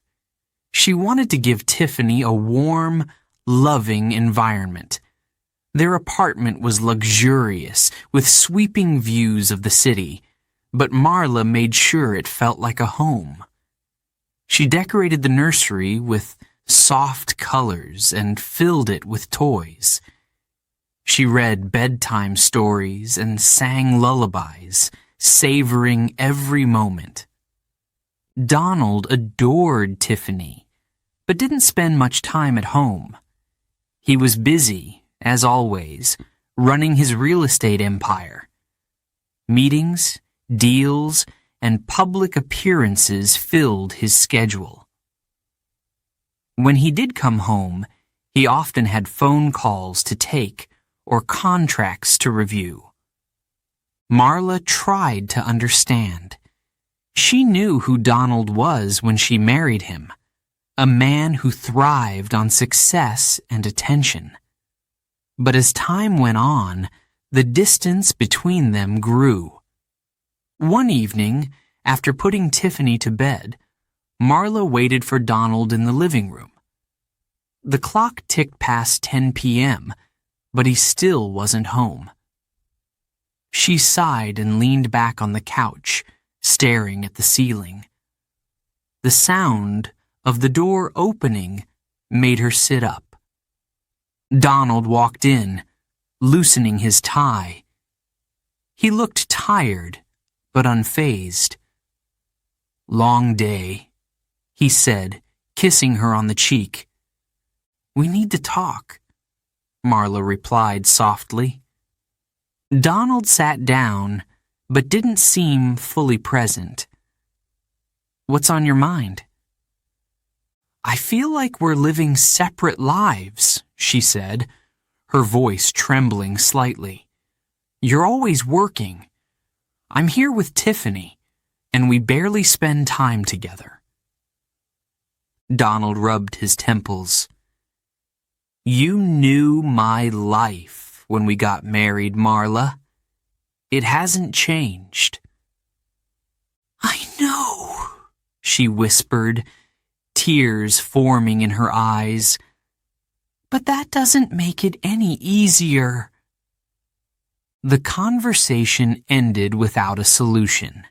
She wanted to give Tiffany a warm, loving environment. Their apartment was luxurious, with sweeping views of the city, but Marla made sure it felt like a home. She decorated the nursery with soft colors and filled it with toys. She read bedtime stories and sang lullabies, savoring every moment. Donald adored Tiffany, but didn't spend much time at home. He was busy, as always, running his real estate empire. Meetings, deals, and public appearances filled his schedule. When he did come home, he often had phone calls to take or contracts to review. Marla tried to understand. She knew who Donald was when she married him, a man who thrived on success and attention. But as time went on, the distance between them grew. One evening, after putting Tiffany to bed, Marla waited for Donald in the living room. The clock ticked past 10 p.m., but he still wasn't home. She sighed and leaned back on the couch, staring at the ceiling. The sound of the door opening made her sit up. Donald walked in, loosening his tie. He looked tired, but unfazed. "Long day," he said, kissing her on the cheek. "We need to talk," Marla replied softly. Donald sat down, but didn't seem fully present. "What's on your mind?" "I feel like we're living separate lives," she said, her voice trembling slightly. "You're always working. I'm here with Tiffany, and we barely spend time together." Donald rubbed his temples. "You knew my life when we got married, Marla. It hasn't changed." "I know," she whispered, tears forming in her eyes. "But that doesn't make it any easier." The conversation ended without a solution.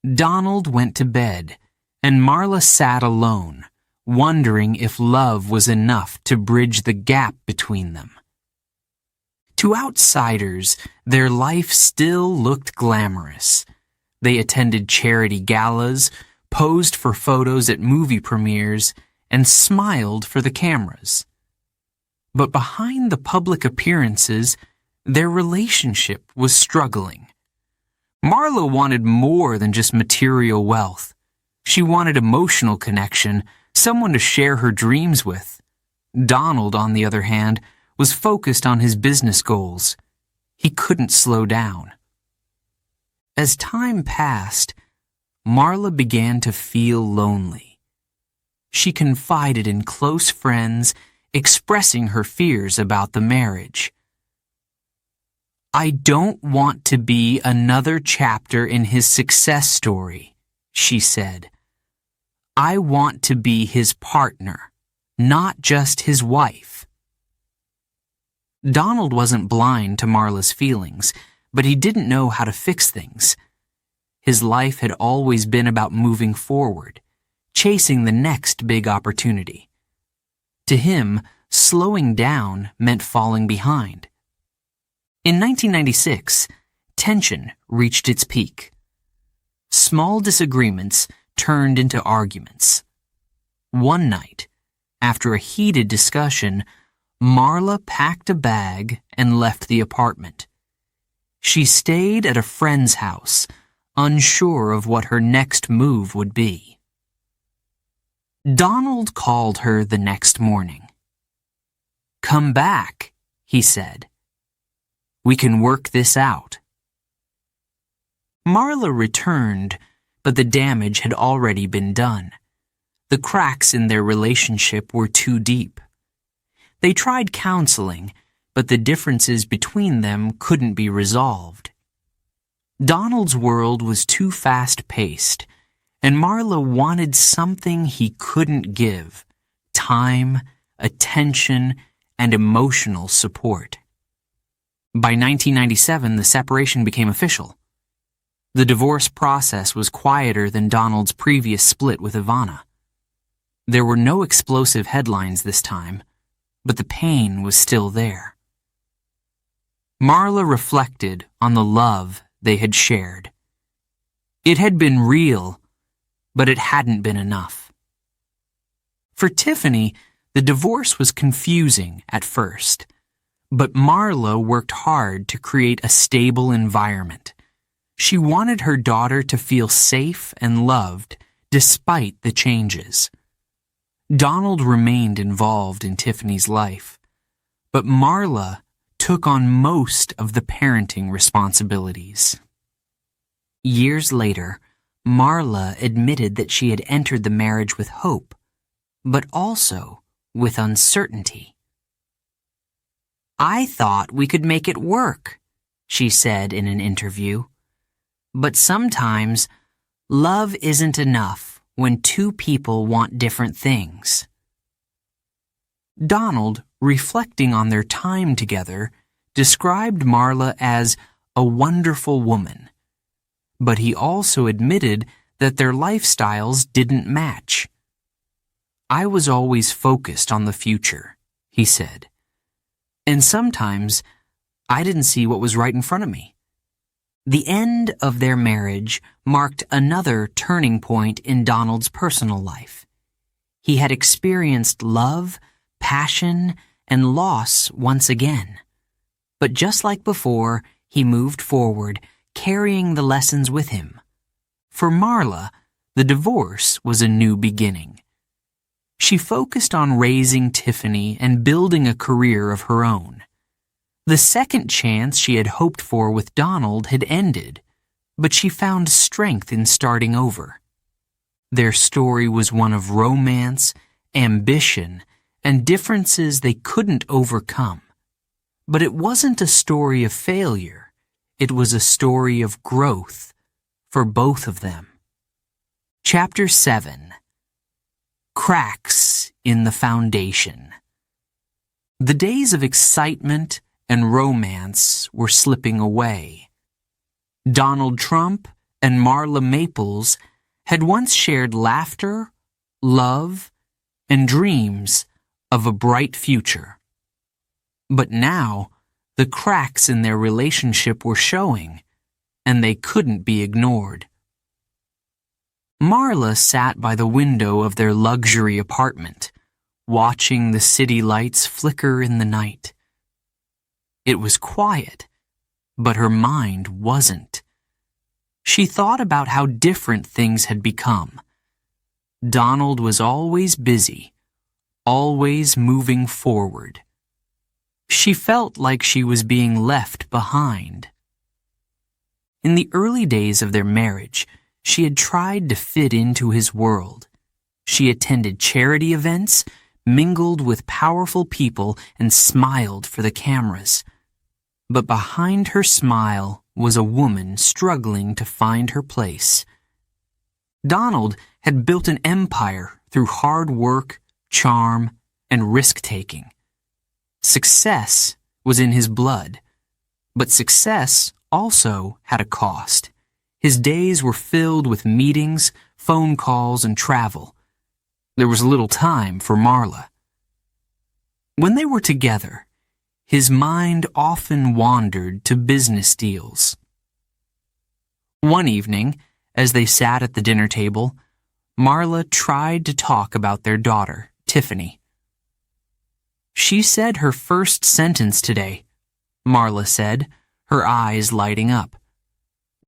Donald went to bed, and Marla sat alone, wondering if love was enough to bridge the gap between them. To outsiders, their life still looked glamorous. They attended charity galas, posed for photos at movie premieres, and smiled for the cameras. But behind the public appearances, their relationship was struggling. Marla wanted more than just material wealth. She wanted emotional connection, someone to share her dreams with. Donald, on the other hand, was focused on his business goals. He couldn't slow down. As time passed, Marla began to feel lonely. She confided in close friends, expressing her fears about the marriage. "I don't want to be another chapter in his success story," she said. "I want to be his partner, not just his wife." Donald wasn't blind to Marla's feelings, but he didn't know how to fix things. His life had always been about moving forward, chasing the next big opportunity. To him, slowing down meant falling behind. In 1996, tension reached its peak. Small disagreements turned into arguments. One night, after a heated discussion, Marla packed a bag and left the apartment. She stayed at a friend's house, unsure of what her next move would be. Donald called her the next morning. "Come back," he said. "We can work this out." Marla returned, but the damage had already been done. The cracks in their relationship were too deep. They tried counseling, but the differences between them couldn't be resolved. Donald's world was too fast-paced, and Marla wanted something he couldn't give: time, attention, and emotional support. By 1997, the separation became official. The divorce process was quieter than Donald's previous split with Ivana. There were no explosive headlines this time, but the pain was still there. Marla reflected on the love they had shared. It had been real, but it hadn't been enough. For Tiffany, the divorce was confusing at first, but Marla worked hard to create a stable environment. She wanted her daughter to feel safe and loved despite the changes. Donald remained involved in Tiffany's life, but Marla took on most of the parenting responsibilities. Years later, Marla admitted that she had entered the marriage with hope, but also with uncertainty. "I thought we could make it work," she said in an interview. "But sometimes, love isn't enough when two people want different things." Donald, reflecting on their time together, described Marla as a wonderful woman. But he also admitted that their lifestyles didn't match. "I was always focused on the future," he said. "And sometimes I didn't see what was right in front of me. The end of their marriage marked another turning point in Donald's personal life. He had experienced love, passion, and loss once again. But just like before, he moved forward, carrying the lessons with him. For Marla, the divorce was a new beginning. She focused on raising Tiffany and building a career of her own. The second chance she had hoped for with Donald had ended, but she found strength in starting over. Their story was one of romance, ambition, and differences they couldn't overcome. But it wasn't a story of failure. It was a story of growth for both of them. Chapter 7. Cracks in the Foundation. The days of excitement and romance were slipping away. Donald Trump and Marla Maples had once shared laughter, love, and dreams of a bright future. But now, the cracks in their relationship were showing, and they couldn't be ignored. Marla sat by the window of their luxury apartment, watching the city lights flicker in the night. It was quiet, but her mind wasn't. She thought about how different things had become. Donald was always busy, always moving forward. She felt like she was being left behind. In the early days of their marriage, she had tried to fit into his world. She attended charity events, mingled with powerful people, and smiled for the cameras. But behind her smile was a woman struggling to find her place. Donald had built an empire through hard work, charm, and risk-taking. Success was in his blood, but success also had a cost. His days were filled with meetings, phone calls, and travel. There was little time for Marla. When they were together, his mind often wandered to business deals. One evening, as they sat at the dinner table, Marla tried to talk about their daughter, Tiffany. "She said her first sentence today," Marla said, her eyes lighting up.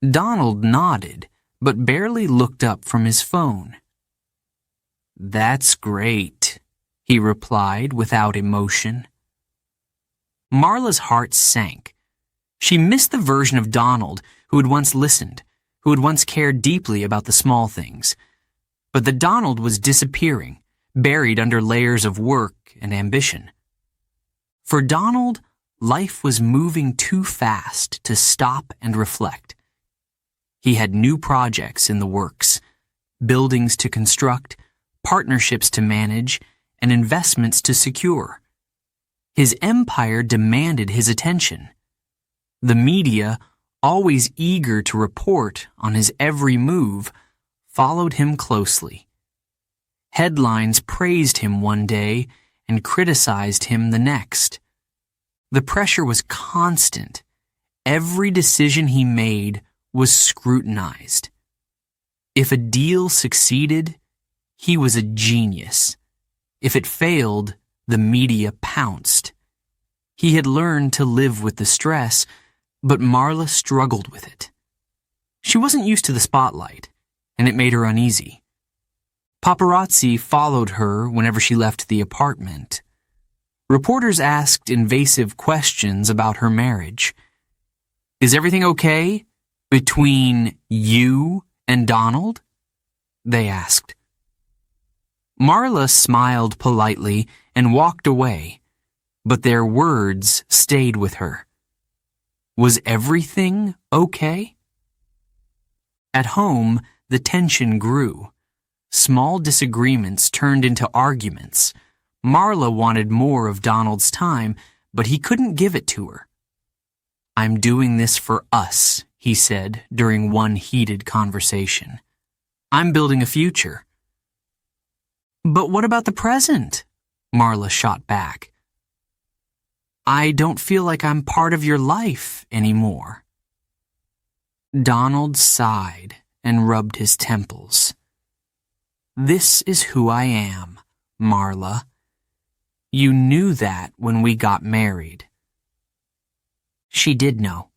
Donald nodded, but barely looked up from his phone. "That's great," he replied without emotion. Marla's heart sank. She missed the version of Donald who had once listened, who had once cared deeply about the small things. But the Donald was disappearing, buried under layers of work and ambition. For Donald, life was moving too fast to stop and reflect. He had new projects in the works, buildings to construct, partnerships to manage, and investments to secure. His empire demanded his attention. The media, always eager to report on his every move, followed him closely. Headlines praised him one day and criticized him the next. The pressure was constant. Every decision he made was scrutinized. If a deal succeeded, he was a genius. If it failed, the media pounced. He had learned to live with the stress, but Marla struggled with it. She wasn't used to the spotlight, and it made her uneasy. Paparazzi followed her whenever she left the apartment. Reporters asked invasive questions about her marriage. "Is everything okay between you and Donald?" they asked. Marla smiled politely and walked away, but their words stayed with her. Was everything okay? At home, the tension grew. Small disagreements turned into arguments. Marla wanted more of Donald's time, but he couldn't give it to her. "I'm doing this for us," he said during one heated conversation. "I'm building a future." "But what about the present?" Marla shot back. "I don't feel like I'm part of your life anymore." Donald sighed and rubbed his temples. "This is who I am, Marla. You knew that when we got married." She did know.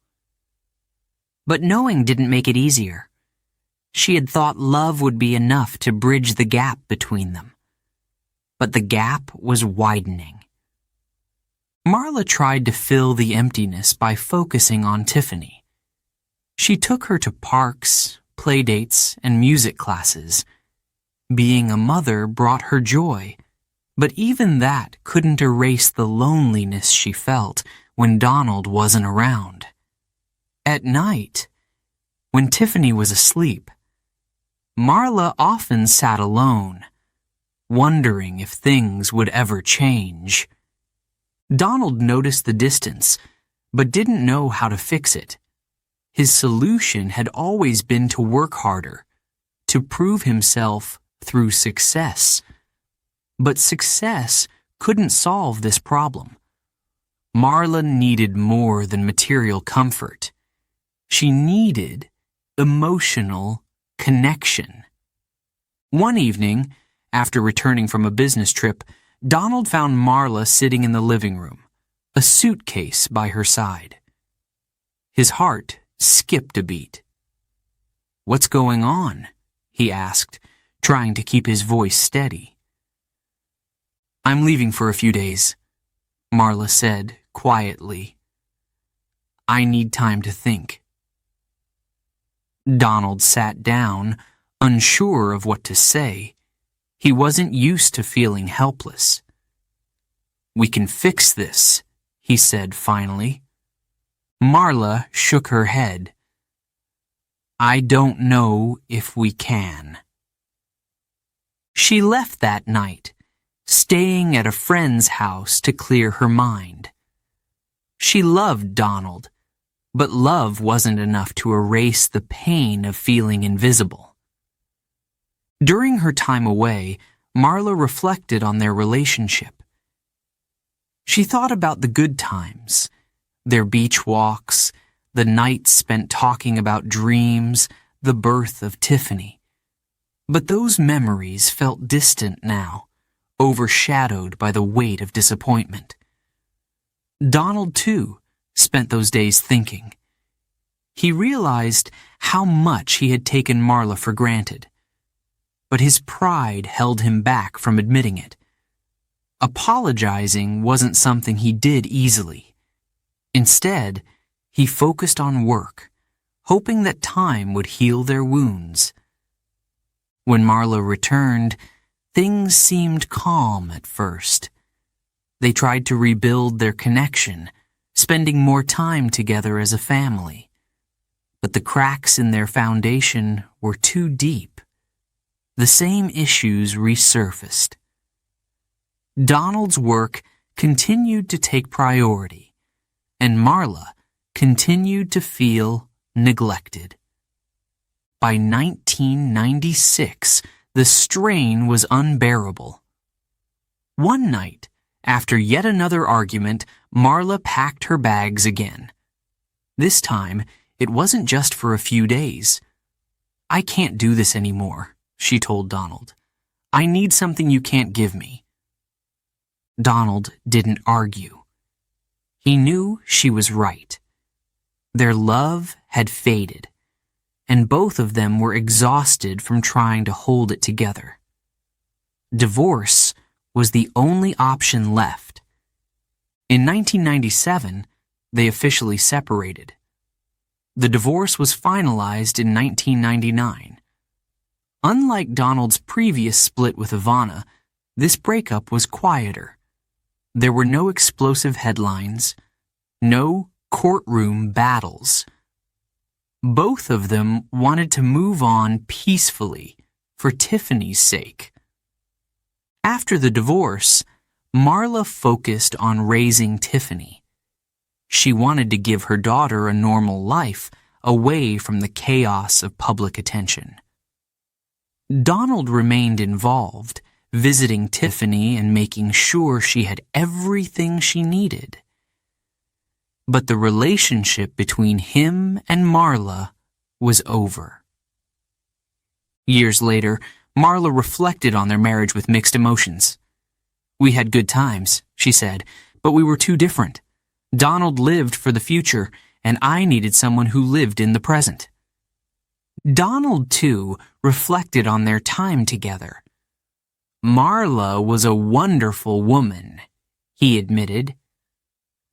But knowing didn't make it easier. She had thought love would be enough to bridge the gap between them. But the gap was widening. Marla tried to fill the emptiness by focusing on Tiffany. She took her to parks, playdates, and music classes. Being a mother brought her joy, but even that couldn't erase the loneliness she felt when Donald wasn't around. At night, when Tiffany was asleep, Marla often sat alone, wondering if things would ever change. Donald noticed the distance, but didn't know how to fix it. His solution had always been to work harder, to prove himself through success. But success couldn't solve this problem. Marla needed more than material comfort. She needed emotional connection. One evening, after returning from a business trip, Donald found Marla sitting in the living room, a suitcase by her side. His heart skipped a beat. "What's going on?" he asked, trying to keep his voice steady. "I'm leaving for a few days," Marla said quietly. "I need time to think." Donald sat down, unsure of what to say. He wasn't used to feeling helpless. "We can fix this," he said finally. Marla shook her head. "I don't know if we can." She left that night, staying at a friend's house to clear her mind. She loved Donald, but love wasn't enough to erase the pain of feeling invisible. During her time away, Marla reflected on their relationship. She thought about the good times, their beach walks, the nights spent talking about dreams, the birth of Tiffany. But those memories felt distant now, overshadowed by the weight of disappointment. Donald, too, spent those days thinking. He realized how much he had taken Marla for granted, but his pride held him back from admitting it. Apologizing wasn't something he did easily. Instead, he focused on work, hoping that time would heal their wounds. When Marla returned, things seemed calm at first. They tried to rebuild their connection, spending more time together as a family. But the cracks in their foundation were too deep. The same issues resurfaced. Donald's work continued to take priority, and Marla continued to feel neglected. By 1996, the strain was unbearable. One night, after yet another argument, Marla packed her bags again. This time, it wasn't just for a few days. "I can't do this anymore," she told Donald. "I need something you can't give me." Donald didn't argue. He knew she was right. Their love had faded, and both of them were exhausted from trying to hold it together. Divorce was the only option left. In 1997, they officially separated. The divorce was finalized in 1999. Unlike Donald's previous split with Ivana, this breakup was quieter. There were no explosive headlines, no courtroom battles. Both of them wanted to move on peacefully for Tiffany's sake. After the divorce, Marla focused on raising Tiffany. She wanted to give her daughter a normal life away from the chaos of public attention. Donald remained involved, visiting Tiffany and making sure she had everything she needed. But the relationship between him and Marla was over. Years later, Marla reflected on their marriage with mixed emotions. "We had good times," she said, "but we were too different. Donald lived for the future, and I needed someone who lived in the present." Donald, too, reflected on their time together. "Marla was a wonderful woman," he admitted.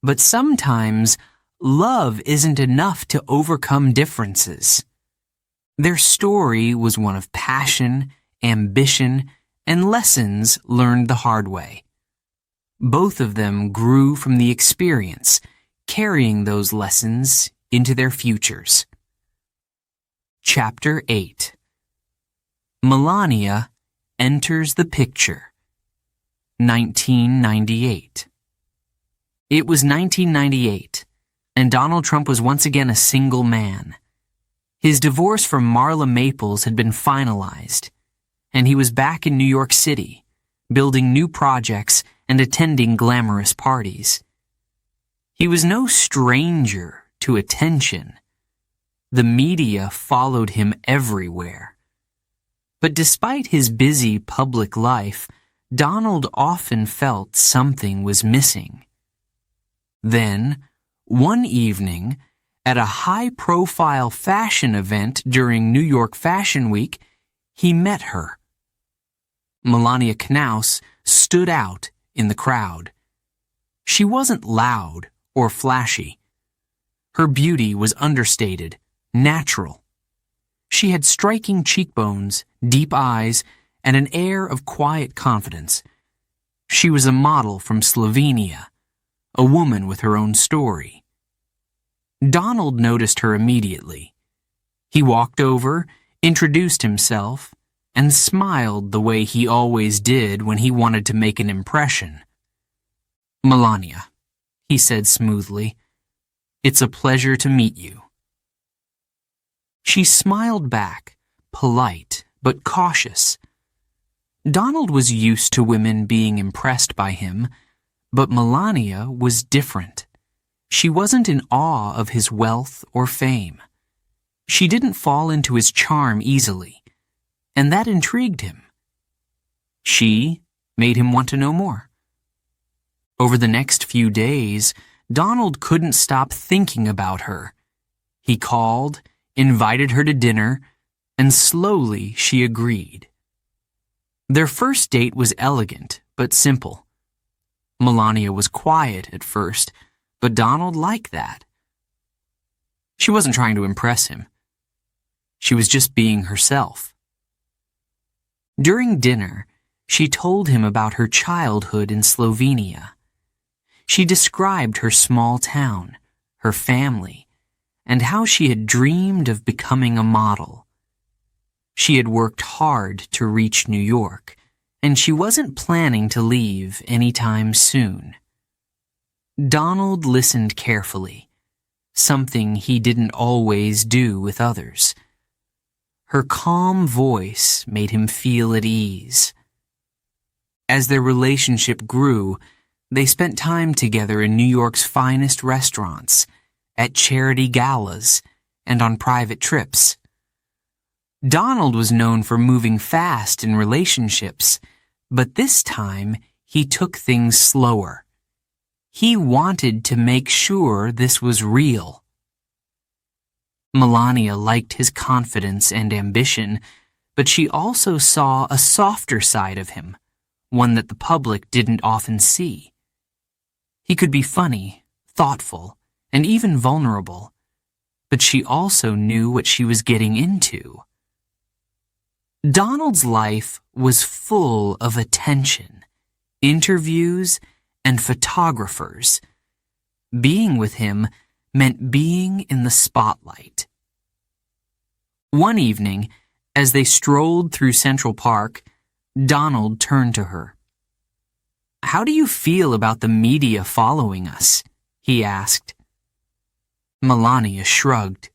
"But sometimes love isn't enough to overcome differences." Their story was one of passion, ambition, and lessons learned the hard way. Both of them grew from the experience, carrying those lessons into their futures. Chapter 8. Melania enters the picture. 1998. It was 1998, and Donald Trump was once again a single man. His divorce from Marla Maples had been finalized, and he was back in New York City, building new projects and attending glamorous parties. He was no stranger to attention. The media followed him everywhere. But despite his busy public life, Donald often felt something was missing. Then, one evening, at a high-profile fashion event during New York Fashion Week, he met her. Melania Knaus stood out in the crowd. She wasn't loud or flashy. Her beauty was understated, natural. She had striking cheekbones, deep eyes, and an air of quiet confidence. She was a model from Slovenia, a woman with her own story. Donald noticed her immediately. He walked over, introduced himself, and smiled the way he always did when he wanted to make an impression. "Melania," he said smoothly, "it's a pleasure to meet you." She smiled back, polite but cautious. Donald was used to women being impressed by him, but Melania was different. She wasn't in awe of his wealth or fame. She didn't fall into his charm easily, and that intrigued him. She made him want to know more. Over the next few days, Donald couldn't stop thinking about her. He called, invited her to dinner, and slowly she agreed. Their first date was elegant but simple. Melania was quiet at first, but Donald liked that. She wasn't trying to impress him. She was just being herself. During dinner, she told him about her childhood in Slovenia. She described her small town, her family, and how she had dreamed of becoming a model. She had worked hard to reach New York, and she wasn't planning to leave anytime soon. Donald listened carefully, something he didn't always do with others. Her calm voice made him feel at ease. As their relationship grew, they spent time together in New York's finest restaurants, at charity galas, and on private trips. Donald was known for moving fast in relationships, but this time he took things slower. He wanted to make sure this was real. Melania liked his confidence and ambition, but she also saw a softer side of him, one that the public didn't often see. He could be funny, thoughtful, and even vulnerable, but she also knew what she was getting into. Donald's life was full of attention, interviews, and photographers. Being with him meant being in the spotlight. One evening, as they strolled through Central Park, Donald turned to her. "How do you feel about the media following us?" he asked. Melania shrugged.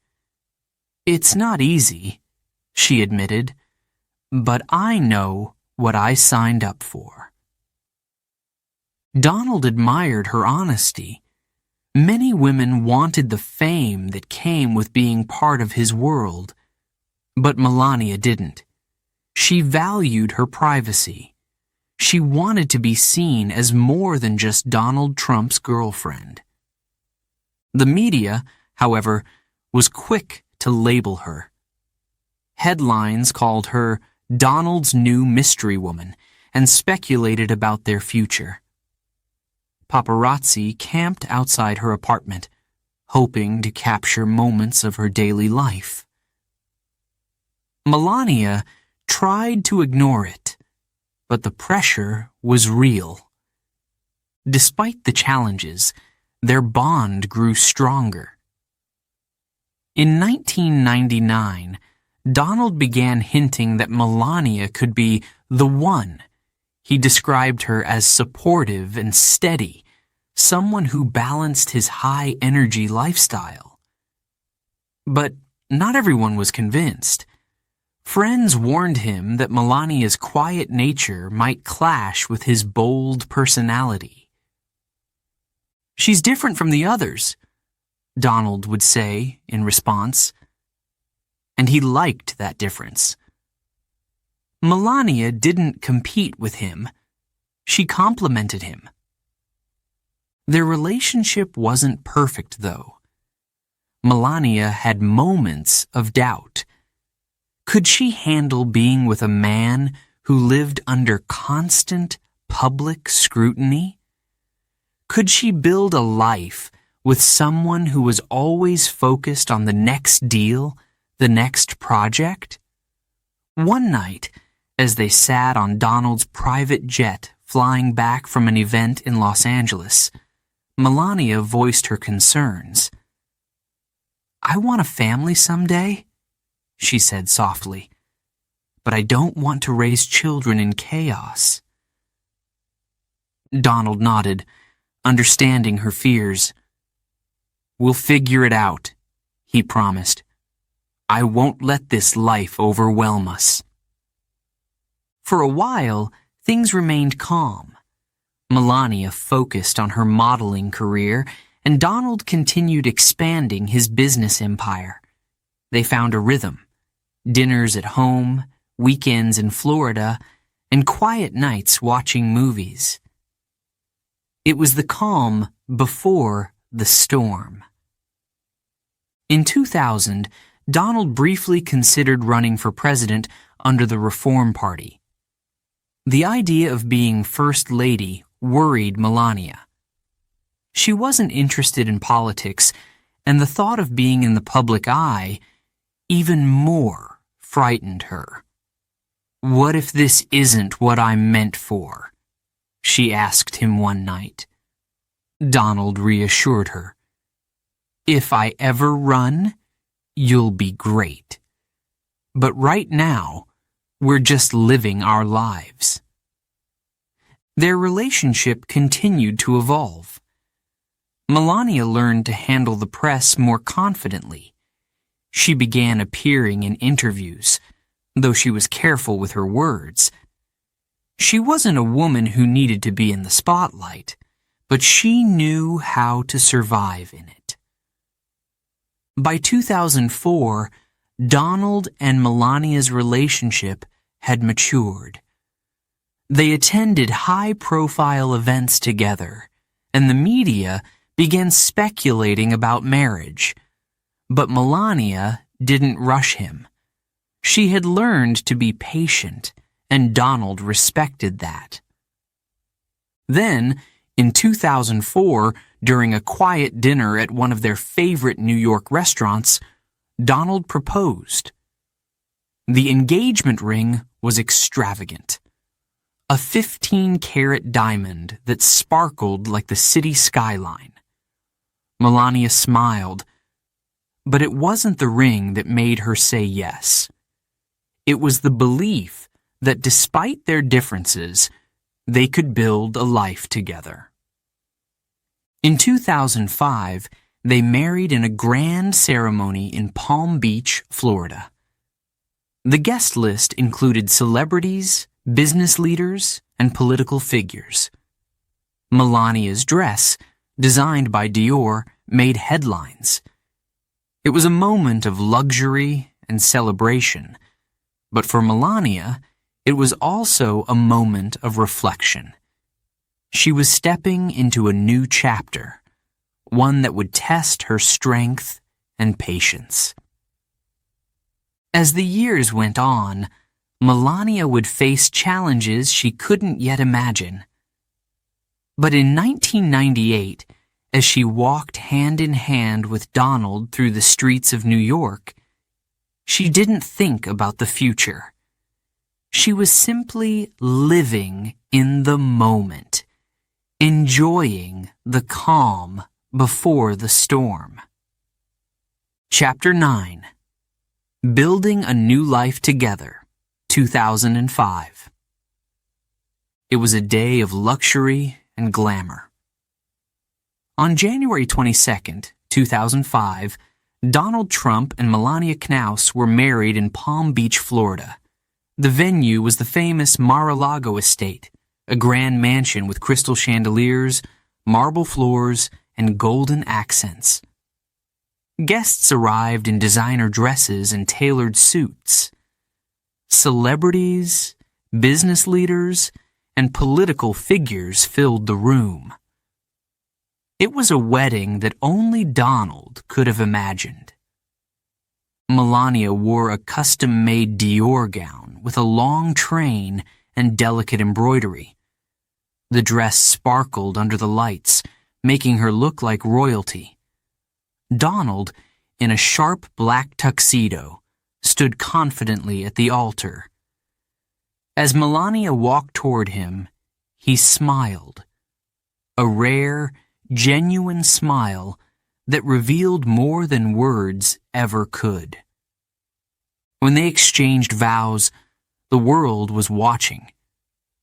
"It's not easy," she admitted, "but I know what I signed up for." Donald admired her honesty. Many women wanted the fame that came with being part of his world, but Melania didn't. She valued her privacy. She wanted to be seen as more than just Donald Trump's girlfriend. The media, however, was quick to label her. Headlines called her Donald's new mystery woman and speculated about their future. Paparazzi camped outside her apartment, hoping to capture moments of her daily life. Melania tried to ignore it, but the pressure was real. Despite the challenges, their bond grew stronger. In 1999, Donald began hinting that Melania could be the one. He described her as supportive and steady, someone who balanced his high-energy lifestyle. But not everyone was convinced. Friends warned him that Melania's quiet nature might clash with his bold personality. "She's different from the others," Donald would say in response. And he liked that difference. Melania didn't compete with him. She complimented him. Their relationship wasn't perfect, though. Melania had moments of doubt. Could she handle being with a man who lived under constant public scrutiny? Could she build a life with someone who was always focused on the next deal, the next project? One night, as they sat on Donald's private jet flying back from an event in Los Angeles, Melania voiced her concerns. "I want a family someday," she said softly, "but I don't want to raise children in chaos." Donald nodded, understanding her fears. "We'll figure it out," he promised. "I won't let this life overwhelm us." For a while, things remained calm. Melania focused on her modeling career, and Donald continued expanding his business empire. They found a rhythm: dinners at home, weekends in Florida, and quiet nights watching movies. It was the calm before the storm. In 2000, Donald briefly considered running for president under the Reform Party. The idea of being First Lady worried Melania. She wasn't interested in politics, and the thought of being in the public eye even more frightened her. "What if this isn't what I'm meant for?" she asked him one night. Donald reassured her. "If I ever run, you'll be great. But right now, we're just living our lives." Their relationship continued to evolve. Melania learned to handle the press more confidently. She began appearing in interviews, though she was careful with her words. She wasn't a woman who needed to be in the spotlight, but she knew how to survive in it. By 2004, Donald and Melania's relationship had matured. They attended high-profile events together, and the media began speculating about marriage. But Melania didn't rush him. She had learned to be patient, and Donald respected that. Then, in 2004, during a quiet dinner at one of their favorite New York restaurants, Donald proposed. The engagement ring was extravagant. A 15-carat diamond that sparkled like the city skyline. Melania smiled, but it wasn't the ring that made her say yes. It was the belief that despite their differences, they could build a life together. In 2005, they married in a grand ceremony in Palm Beach, Florida. The guest list included celebrities, business leaders, and political figures. Melania's dress, designed by Dior, made headlines. It was a moment of luxury and celebration, but for Melania, it was also a moment of reflection. She was stepping into a new chapter, one that would test her strength and patience. As the years went on, Melania would face challenges she couldn't yet imagine. But in 1998, as she walked hand in hand with Donald through the streets of New York, she didn't think about the future. She was simply living in the moment, enjoying the calm before the storm. Chapter 9. Building a New Life Together, 2005. It was a day of luxury and glamour. On January 22, 2005, Donald Trump and Melania Knauss were married in Palm Beach, Florida. The venue was the famous Mar-a-Lago estate, a grand mansion with crystal chandeliers, marble floors, and golden accents. Guests arrived in designer dresses and tailored suits. Celebrities, business leaders, and political figures filled the room. It was a wedding that only Donald could have imagined. Melania wore a custom-made Dior gown with a long train and delicate embroidery. The dress sparkled under the lights, making her look like royalty. Donald, in a sharp black tuxedo, stood confidently at the altar. As Melania walked toward him, he smiled. A rare, genuine smile that revealed more than words ever could. When they exchanged vows, the world was watching.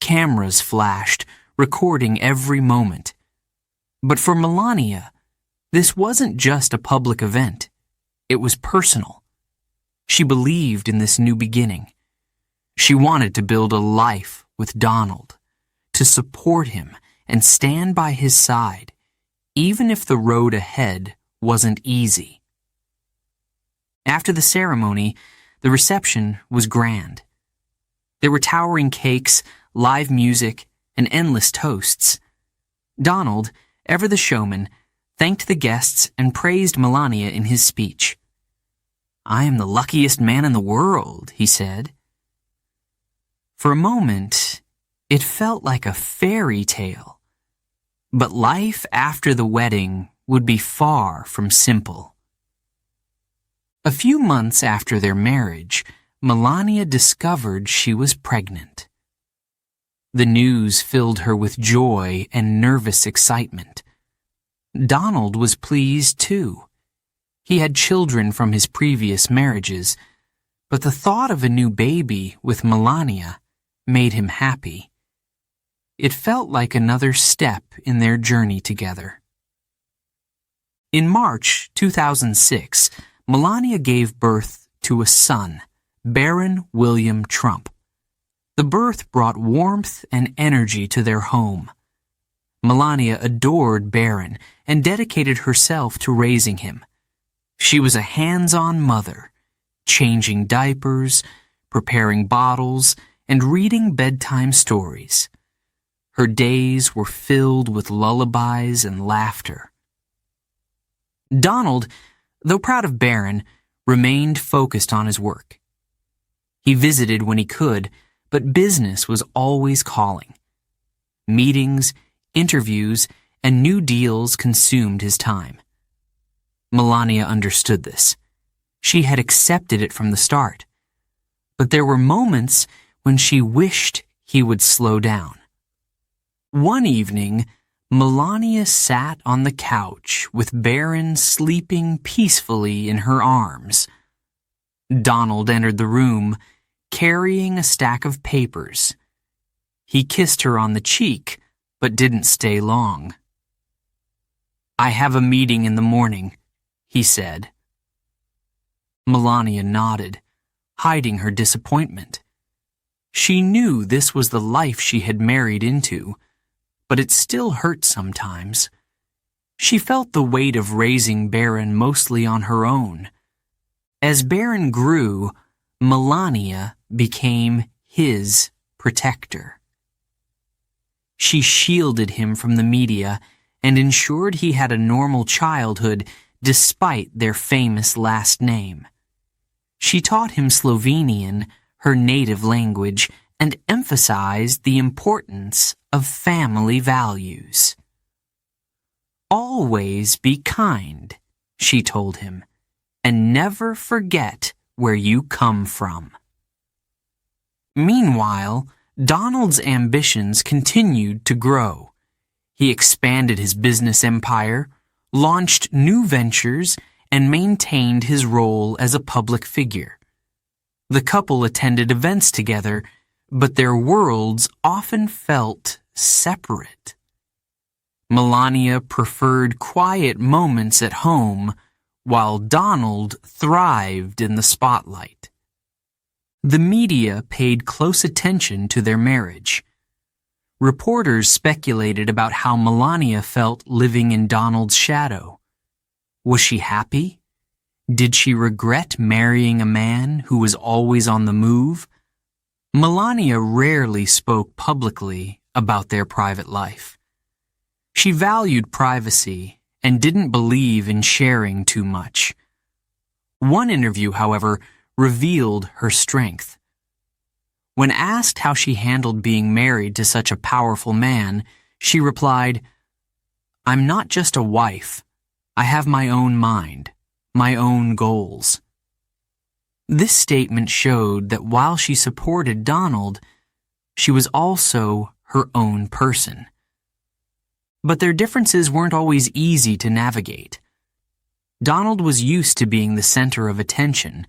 Cameras flashed, recording every moment. But for Melania, this wasn't just a public event. It was personal. She believed in this new beginning. She wanted to build a life with Donald, to support him and stand by his side, even if the road ahead wasn't easy. After the ceremony, the reception was grand. There were towering cakes, live music, and endless toasts. Donald, ever the showman, thanked the guests and praised Melania in his speech. "I am the luckiest man in the world," he said. For a moment, it felt like a fairy tale. But life after the wedding would be far from simple. A few months after their marriage, Melania discovered she was pregnant. The news filled her with joy and nervous excitement. Donald was pleased too. He had children from his previous marriages, but the thought of a new baby with Melania made him happy. It felt like another step in their journey together. In March 2006, Melania gave birth to a son, Baron William Trump. The birth brought warmth and energy to their home. Melania adored Baron and dedicated herself to raising him. She was a hands-on mother, changing diapers, preparing bottles, and reading bedtime stories. Her days were filled with lullabies and laughter. Donald, though proud of Baron, remained focused on his work. He visited when he could, but business was always calling. Meetings, interviews, and new deals consumed his time. Melania understood this. She had accepted it from the start. But there were moments when she wished he would slow down. One evening, Melania sat on the couch with Baron sleeping peacefully in her arms. Donald entered the room, carrying a stack of papers. He kissed her on the cheek, but didn't stay long. "I have a meeting in the morning," he said. Melania nodded, hiding her disappointment. She knew this was the life she had married into, but it still hurt sometimes. She felt the weight of raising Barron mostly on her own. As Barron grew, Melania became his protector. She shielded him from the media and ensured he had a normal childhood despite their famous last name. She taught him Slovenian, her native language, and emphasized the importance of family values. Always be kind, she told him, and never forget where you come from. Meanwhile, Donald's ambitions continued to grow. He expanded his business empire, launched new ventures, and maintained his role as a public figure. The couple attended events together, but their worlds often felt separate. Melania preferred quiet moments at home, while Donald thrived in the spotlight. The media paid close attention to their marriage. Reporters speculated about how Melania felt living in Donald's shadow. Was she happy? Did she regret marrying a man who was always on the move? Melania rarely spoke publicly about their private life. She valued privacy and didn't believe in sharing too much. One interview, however, revealed her strength. When asked how she handled being married to such a powerful man, she replied, "I'm not just a wife. I have my own mind, my own goals." This statement showed that while she supported Donald, she was also her own person. But their differences weren't always easy to navigate. Donald was used to being the center of attention,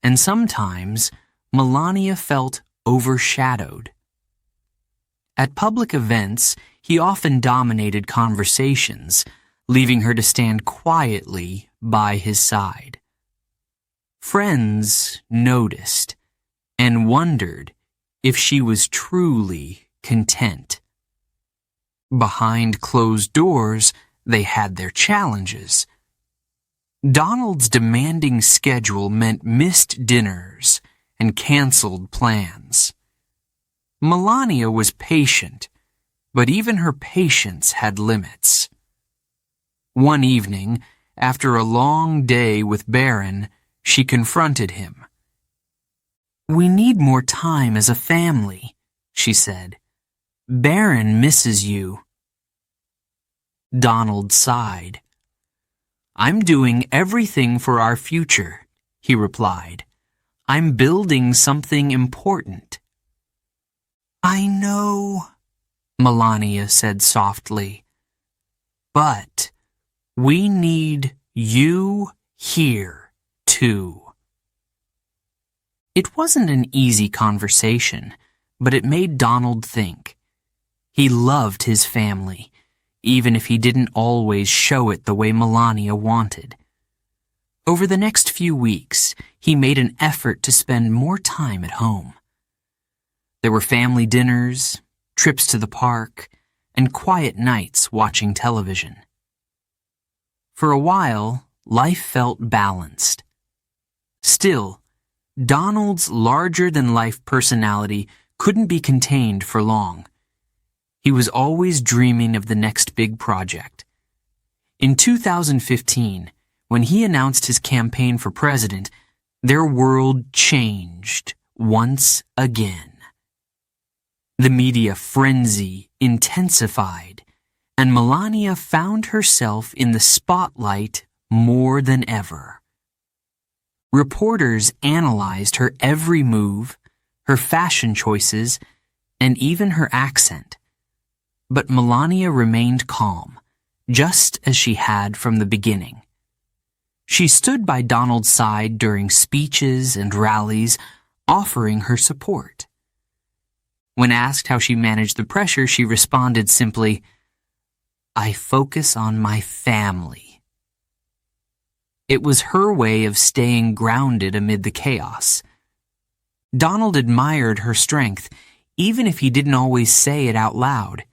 and sometimes Melania felt overshadowed. At public events, he often dominated conversations, leaving her to stand quietly by his side. Friends noticed and wondered if she was truly content. Behind closed doors, they had their challenges. Donald's demanding schedule meant missed dinners and canceled plans. Melania was patient, but even her patience had limits. One evening, after a long day with Barron, she confronted him. "We need more time as a family," she said. "Barron misses you." Donald sighed. "I'm doing everything for our future," he replied. "I'm building something important." "I know," Melania said softly. "But we need you here, too." It wasn't an easy conversation, but it made Donald think. He loved his family, even if he didn't always show it the way Melania wanted. Over the next few weeks, he made an effort to spend more time at home. There were family dinners, trips to the park, and quiet nights watching television. For a while, life felt balanced. Still, Donald's larger-than-life personality couldn't be contained for long. He was always dreaming of the next big project. In 2015, when he announced his campaign for president, their world changed once again. The media frenzy intensified, and Melania found herself in the spotlight more than ever. Reporters analyzed her every move, her fashion choices, and even her accent. But Melania remained calm, just as she had from the beginning. She stood by Donald's side during speeches and rallies, offering her support. When asked how she managed the pressure, she responded simply, "I focus on my family." It was her way of staying grounded amid the chaos. Donald admired her strength, even if he didn't always say it out loud.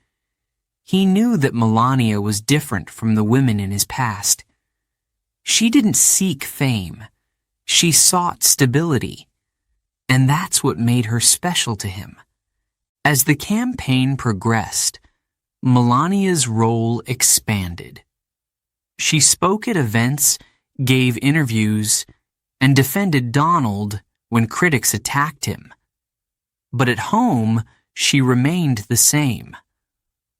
He knew that Melania was different from the women in his past. She didn't seek fame. She sought stability. And that's what made her special to him. As the campaign progressed, Melania's role expanded. She spoke at events, gave interviews, and defended Donald when critics attacked him. But at home, she remained the same.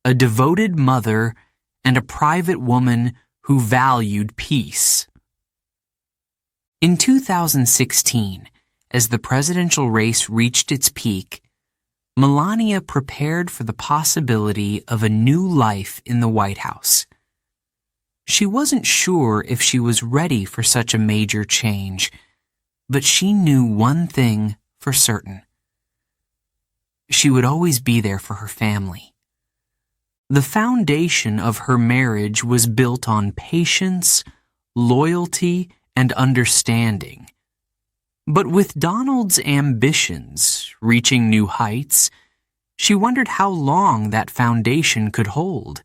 A devoted mother and a private woman who valued peace. In 2016, as the presidential race reached its peak, Melania prepared for the possibility of a new life in the White House. She wasn't sure if she was ready for such a major change, but she knew one thing for certain. She would always be there for her family. The foundation of her marriage was built on patience, loyalty, and understanding. But with Donald's ambitions reaching new heights, she wondered how long that foundation could hold.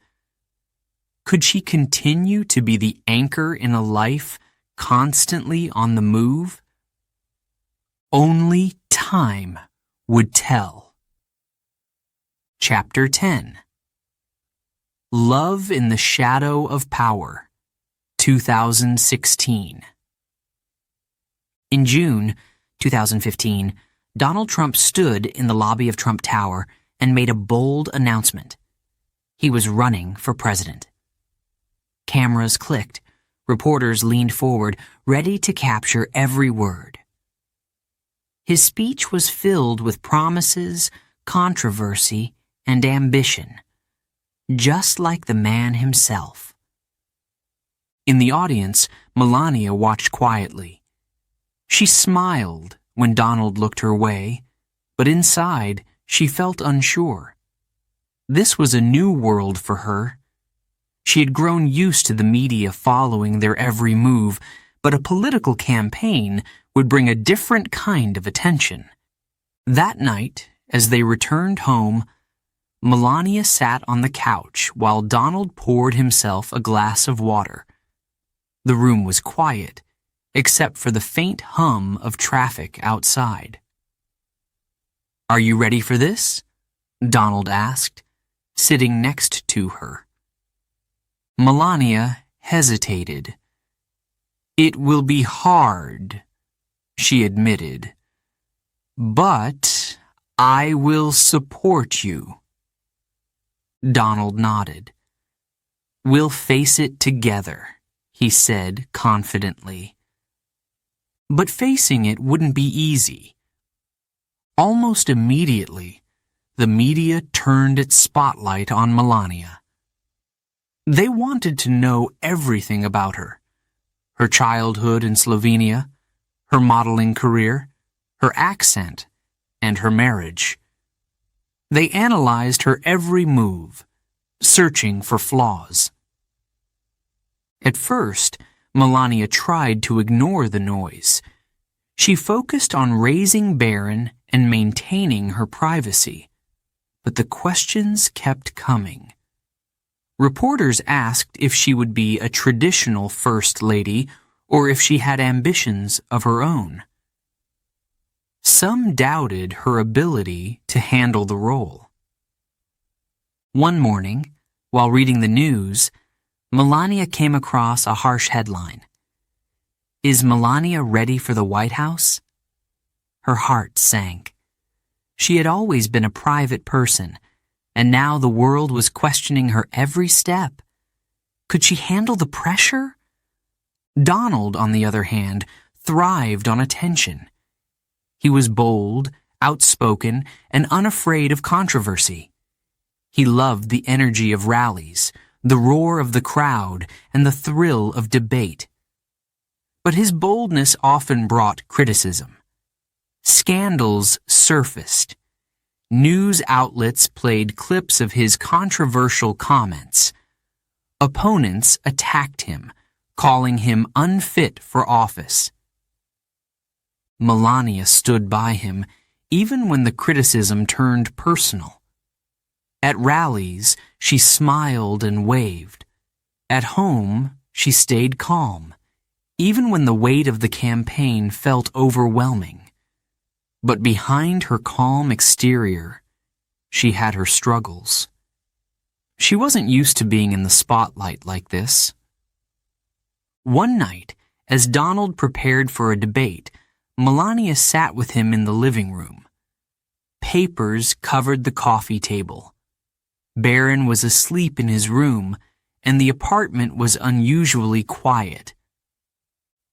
Could she continue to be the anchor in a life constantly on the move? Only time would tell. Chapter 10. Love in the Shadow of Power, 2016. In June 2015, Donald Trump stood in the lobby of Trump Tower and made a bold announcement. He was running for president. Cameras clicked. Reporters leaned forward, ready to capture every word. His speech was filled with promises, controversy, and ambition, just like the man himself. In the audience, Melania watched quietly. She smiled when Donald looked her way, but inside she felt unsure. This was a new world for her. She had grown used to the media following their every move, but a political campaign would bring a different kind of attention. That night, as they returned home, Melania sat on the couch while Donald poured himself a glass of water. The room was quiet, except for the faint hum of traffic outside. "Are you ready for this?" Donald asked, sitting next to her. Melania hesitated. "It will be hard," she admitted, "but I will support you." Donald nodded. "We'll face it together," he said confidently. But facing it wouldn't be easy. Almost immediately, the media turned its spotlight on Melania. They wanted to know everything about her: her childhood in Slovenia, her modeling career, her accent, and her marriage. They analyzed her every move, searching for flaws. At first, Melania tried to ignore the noise. She focused on raising Barron and maintaining her privacy. But the questions kept coming. Reporters asked if she would be a traditional first lady or if she had ambitions of her own. Some doubted her ability to handle the role. One morning, while reading the news, Melania came across a harsh headline. "Is Melania ready for the White House?" Her heart sank. She had always been a private person, and now the world was questioning her every step. Could she handle the pressure? Donald, on the other hand, thrived on attention. He was bold, outspoken, and unafraid of controversy. He loved the energy of rallies, the roar of the crowd, and the thrill of debate. But his boldness often brought criticism. Scandals surfaced. News outlets played clips of his controversial comments. Opponents attacked him, calling him unfit for office. Melania stood by him even when the criticism turned personal. At rallies, she smiled and waved. At home, she stayed calm, even when the weight of the campaign felt overwhelming. But behind her calm exterior, she had her struggles. She wasn't used to being in the spotlight like this. One night, as Donald prepared for a debate, Melania sat with him in the living room. Papers covered the coffee table. Barron was asleep in his room, and the apartment was unusually quiet.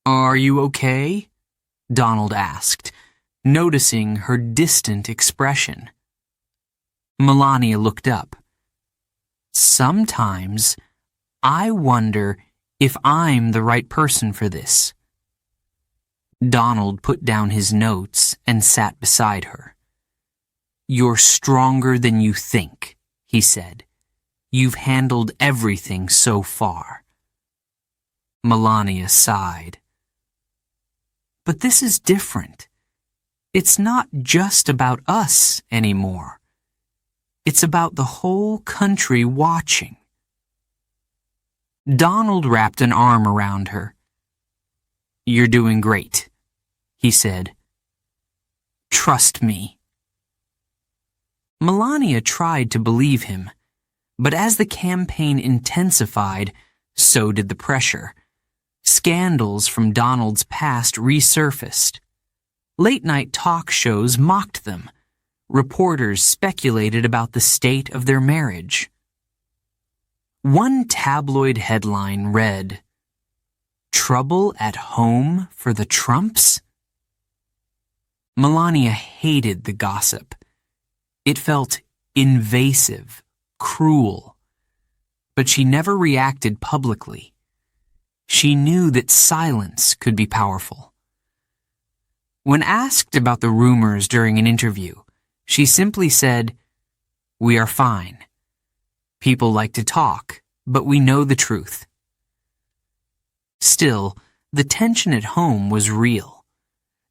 "Are you okay?" Donald asked, noticing her distant expression. Melania looked up. "Sometimes I wonder if I'm the right person for this." Donald put down his notes and sat beside her. "You're stronger than you think," he said. "You've handled everything so far." Melania sighed. "But this is different. It's not just about us anymore. It's about the whole country watching." Donald wrapped an arm around her. "You're doing great," he said. "Trust me." Melania tried to believe him, but as the campaign intensified, so did the pressure. Scandals from Donald's past resurfaced. Late-night talk shows mocked them. Reporters speculated about the state of their marriage. One tabloid headline read, "Trouble at home for the Trumps?" Melania hated the gossip. It felt invasive, cruel. But she never reacted publicly. She knew that silence could be powerful. When asked about the rumors during an interview, she simply said, "We are fine. People like to talk, but we know the truth." Still, the tension at home was real.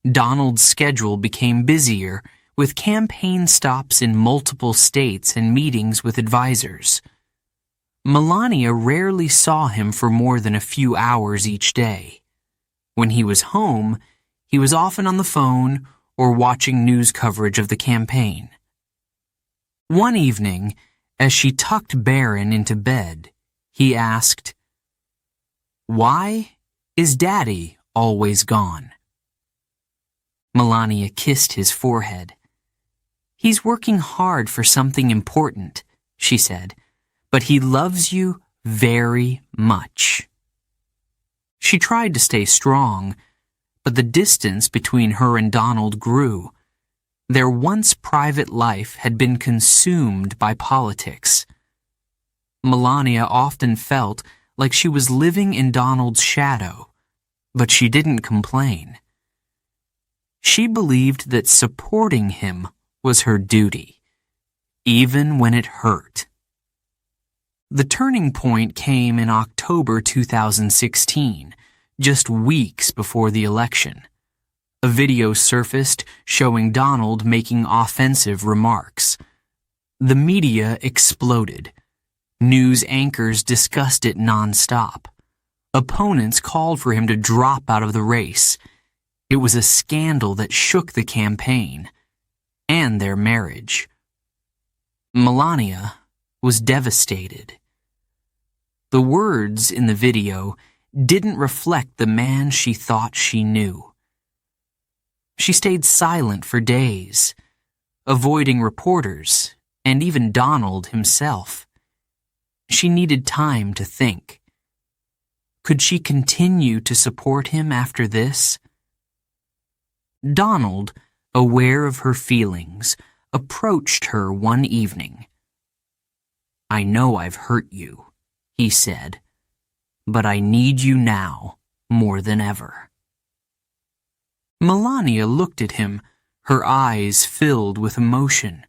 Donald's schedule became busier, with campaign stops in multiple states and meetings with advisors. Melania rarely saw him for more than a few hours each day. When he was home, he was often on the phone or watching news coverage of the campaign. One evening, as she tucked Barron into bed, he asked, "Why is Daddy always gone?" Melania kissed his forehead. "He's working hard for something important," she said, "but he loves you very much." She tried to stay strong, but the distance between her and Donald grew. Their once private life had been consumed by politics. Melania often felt like she was living in Donald's shadow, but she didn't complain. She believed that supporting him was her duty, even when it hurt. The turning point came in October 2016, just weeks before the election. A video surfaced showing Donald making offensive remarks. The media exploded. News anchors discussed it nonstop. Opponents called for him to drop out of the race. It was a scandal that shook the campaign and their marriage. Melania was devastated. The words in the video didn't reflect the man she thought she knew. She stayed silent for days, avoiding reporters and even Donald himself. She needed time to think. Could she continue to support him after this? Donald, aware of her feelings, approached her one evening. "I know I've hurt you," he said, "but I need you now more than ever." Melania looked at him, her eyes filled with emotion.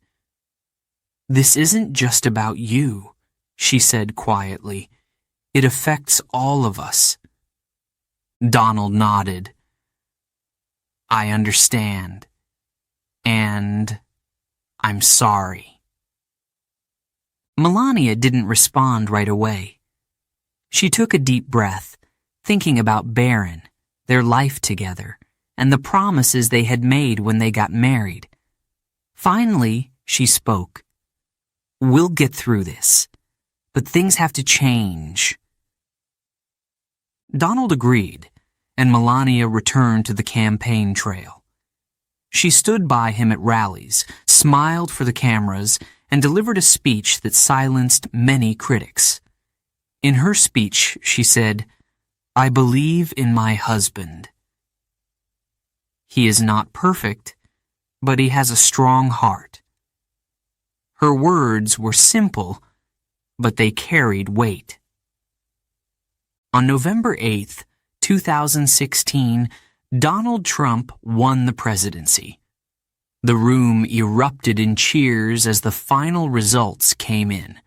"This isn't just about you," she said quietly. "It affects all of us." Donald nodded. "I understand. And I'm sorry." Melania didn't respond right away. She took a deep breath, thinking about Barron, their life together, and the promises they had made when they got married. Finally, she spoke. "We'll get through this, but things have to change." Donald agreed, and Melania returned to the campaign trail. She stood by him at rallies, smiled for the cameras, and delivered a speech that silenced many critics. In her speech, she said, "I believe in my husband. He is not perfect, but he has a strong heart." Her words were simple, but they carried weight. On November 8th, 2016, Donald Trump won the presidency. The room erupted in cheers as the final results came in.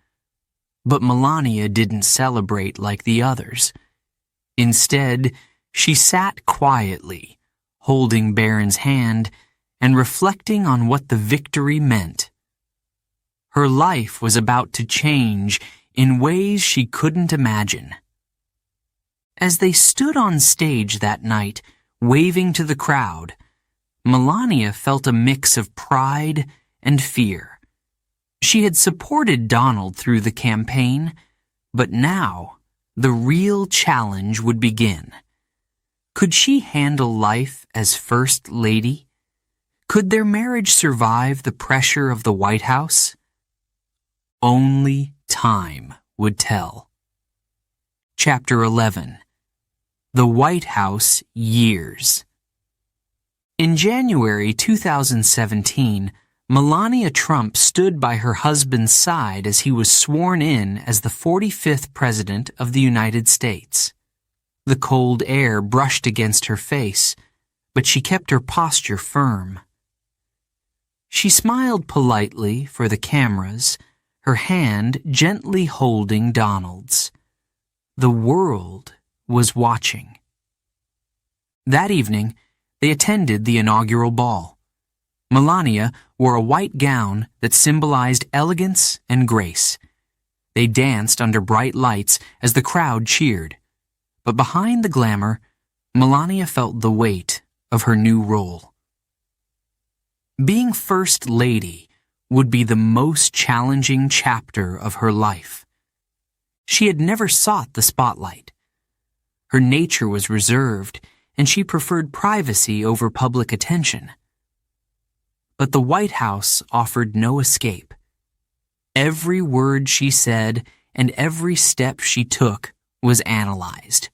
But Melania didn't celebrate like the others. Instead, she sat quietly, holding Barron's hand and reflecting on what the victory meant. Her life was about to change in ways she couldn't imagine. As they stood on stage that night, waving to the crowd, Melania felt a mix of pride and fear. She had supported Donald through the campaign, but now the real challenge would begin. Could she handle life as First Lady? Could their marriage survive the pressure of the White House? Only time would tell. Chapter 11. The White House Years. In January 2017, Melania Trump stood by her husband's side as he was sworn in as the 45th President of the United States. The cold air brushed against her face, but she kept her posture firm. She smiled politely for the cameras, her hand gently holding Donald's. The world was watching. That evening, they attended the inaugural ball. Melania wore a white gown that symbolized elegance and grace. They danced under bright lights as the crowd cheered. But behind the glamour, Melania felt the weight of her new role. Being First Lady would be the most challenging chapter of her life. She had never sought the spotlight. Her nature was reserved, and she preferred privacy over public attention. But the White House offered no escape. Every word she said and every step she took was analyzed.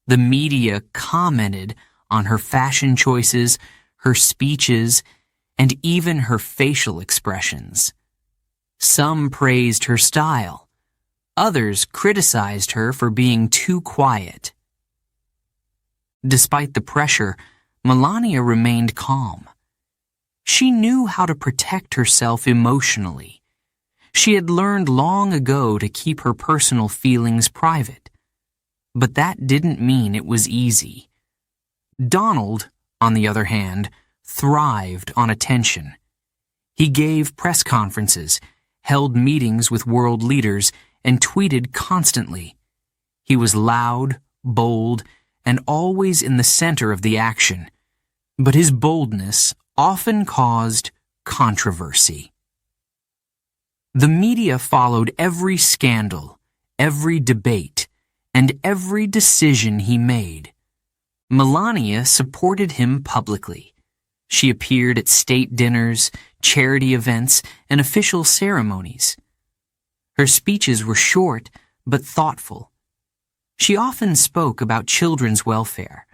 The media commented on her fashion choices, her speeches, and even her facial expressions. Some praised her style. Others criticized her for being too quiet. Despite the pressure, Melania remained calm. She knew how to protect herself emotionally. She had learned long ago to keep her personal feelings private. But that didn't mean it was easy. Donald, on the other hand, thrived on attention. He gave press conferences, held meetings with world leaders, and tweeted constantly. He was loud, bold, and always in the center of the action. But his boldness often caused controversy. The media followed every scandal, every debate, and every decision he made. Melania supported him publicly. She appeared at state dinners, charity events, and official ceremonies. Her speeches were short but thoughtful. She often spoke about children's welfare,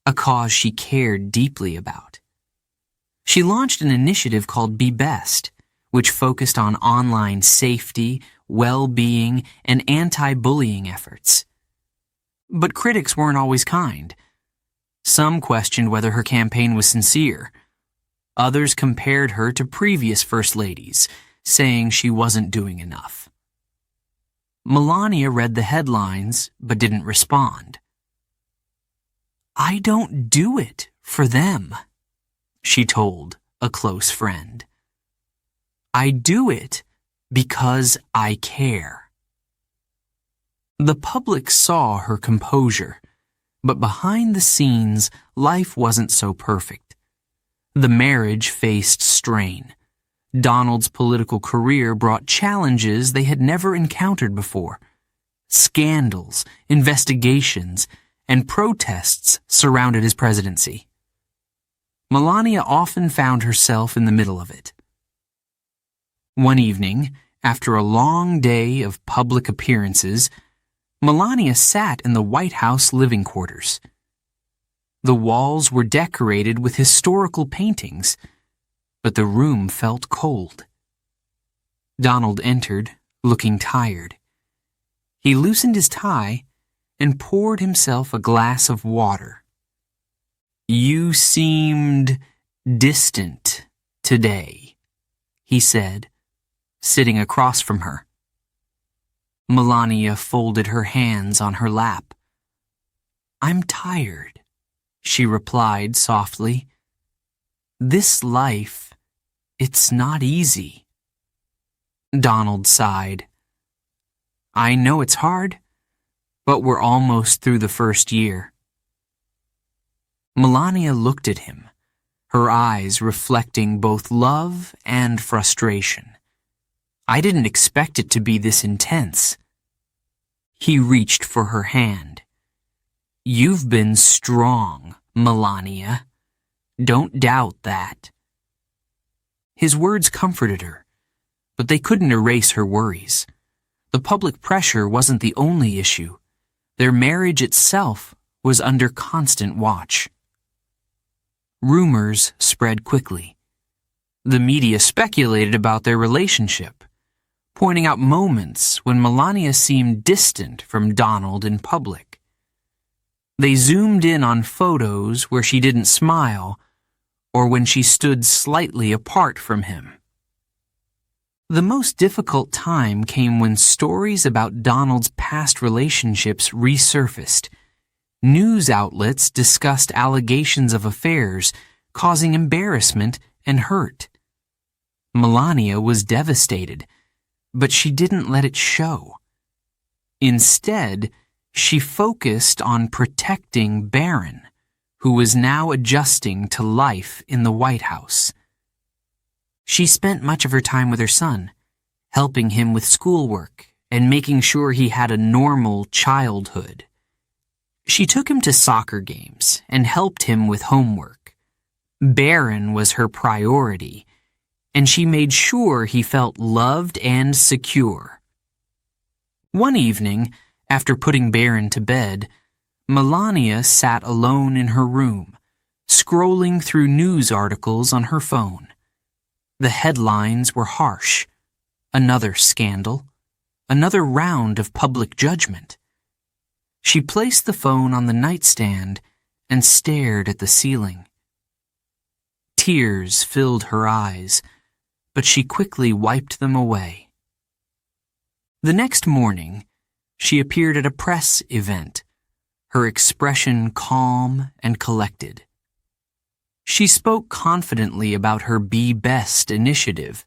a cause she cared deeply about. She launched an initiative called Be Best, which focused on online safety, well-being, and anti-bullying efforts. But critics weren't always kind. Some questioned whether her campaign was sincere. Others compared her to previous First Ladies, saying she wasn't doing enough. Melania read the headlines but didn't respond. "I don't do it for them," she told a close friend. "I do it Because I care. The public saw her composure, but behind the scenes, life wasn't so perfect. The marriage faced strain. Donald's political career brought challenges they had never encountered before. Scandals, investigations, and protests surrounded his presidency. Melania often found herself in the middle of it. One evening, after a long day of public appearances, Melania sat in the White House living quarters. The walls were decorated with historical paintings, but the room felt cold. Donald entered, looking tired. He loosened his tie and poured himself a glass of water. "You seemed distant today," he said, sitting across from her. Melania folded her hands on her lap. "I'm tired," she replied softly. "This life, it's not easy." Donald sighed. "I know it's hard, but we're almost through the first year." Melania looked at him, her eyes reflecting both love and frustration. "I didn't expect it to be this intense." He reached for her hand. "You've been strong, Melania. Don't doubt that." His words comforted her, but they couldn't erase her worries. The public pressure wasn't the only issue. Their marriage itself was under constant watch. Rumors spread quickly. The media speculated about their relationship, pointing out moments when Melania seemed distant from Donald in public. They zoomed in on photos where she didn't smile or when she stood slightly apart from him. The most difficult time came when stories about Donald's past relationships resurfaced. News outlets discussed allegations of affairs, causing embarrassment and hurt. Melania was devastated, but she didn't let it show. Instead, she focused on protecting Barron, who was now adjusting to life in the White House. She spent much of her time with her son, helping him with schoolwork and making sure he had a normal childhood. She took him to soccer games and helped him with homework. Barron was her priority, and she made sure he felt loved and secure. One evening, after putting Barron to bed, Melania sat alone in her room, scrolling through news articles on her phone. The headlines were harsh. Another scandal. Another round of public judgment. She placed the phone on the nightstand and stared at the ceiling. Tears filled her eyes, but she quickly wiped them away. The next morning, she appeared at a press event, her expression calm and collected. She spoke confidently about her Be Best initiative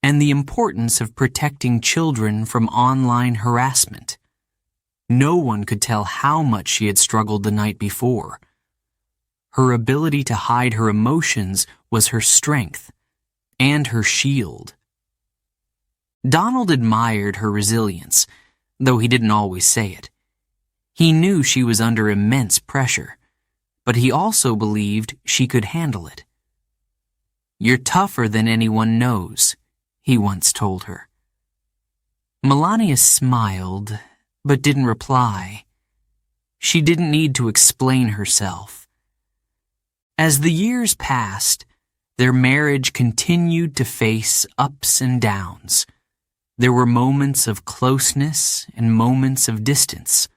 and the importance of protecting children from online harassment. No one could tell how much she had struggled the night before. Her ability to hide her emotions was her strength and her shield. Donald admired her resilience, though he didn't always say it. He knew she was under immense pressure, but he also believed she could handle it. "You're tougher than anyone knows," he once told her. Melania smiled, but didn't reply. She didn't need to explain herself. As the years passed, their marriage continued to face ups and downs. There were moments of closeness and moments of distance.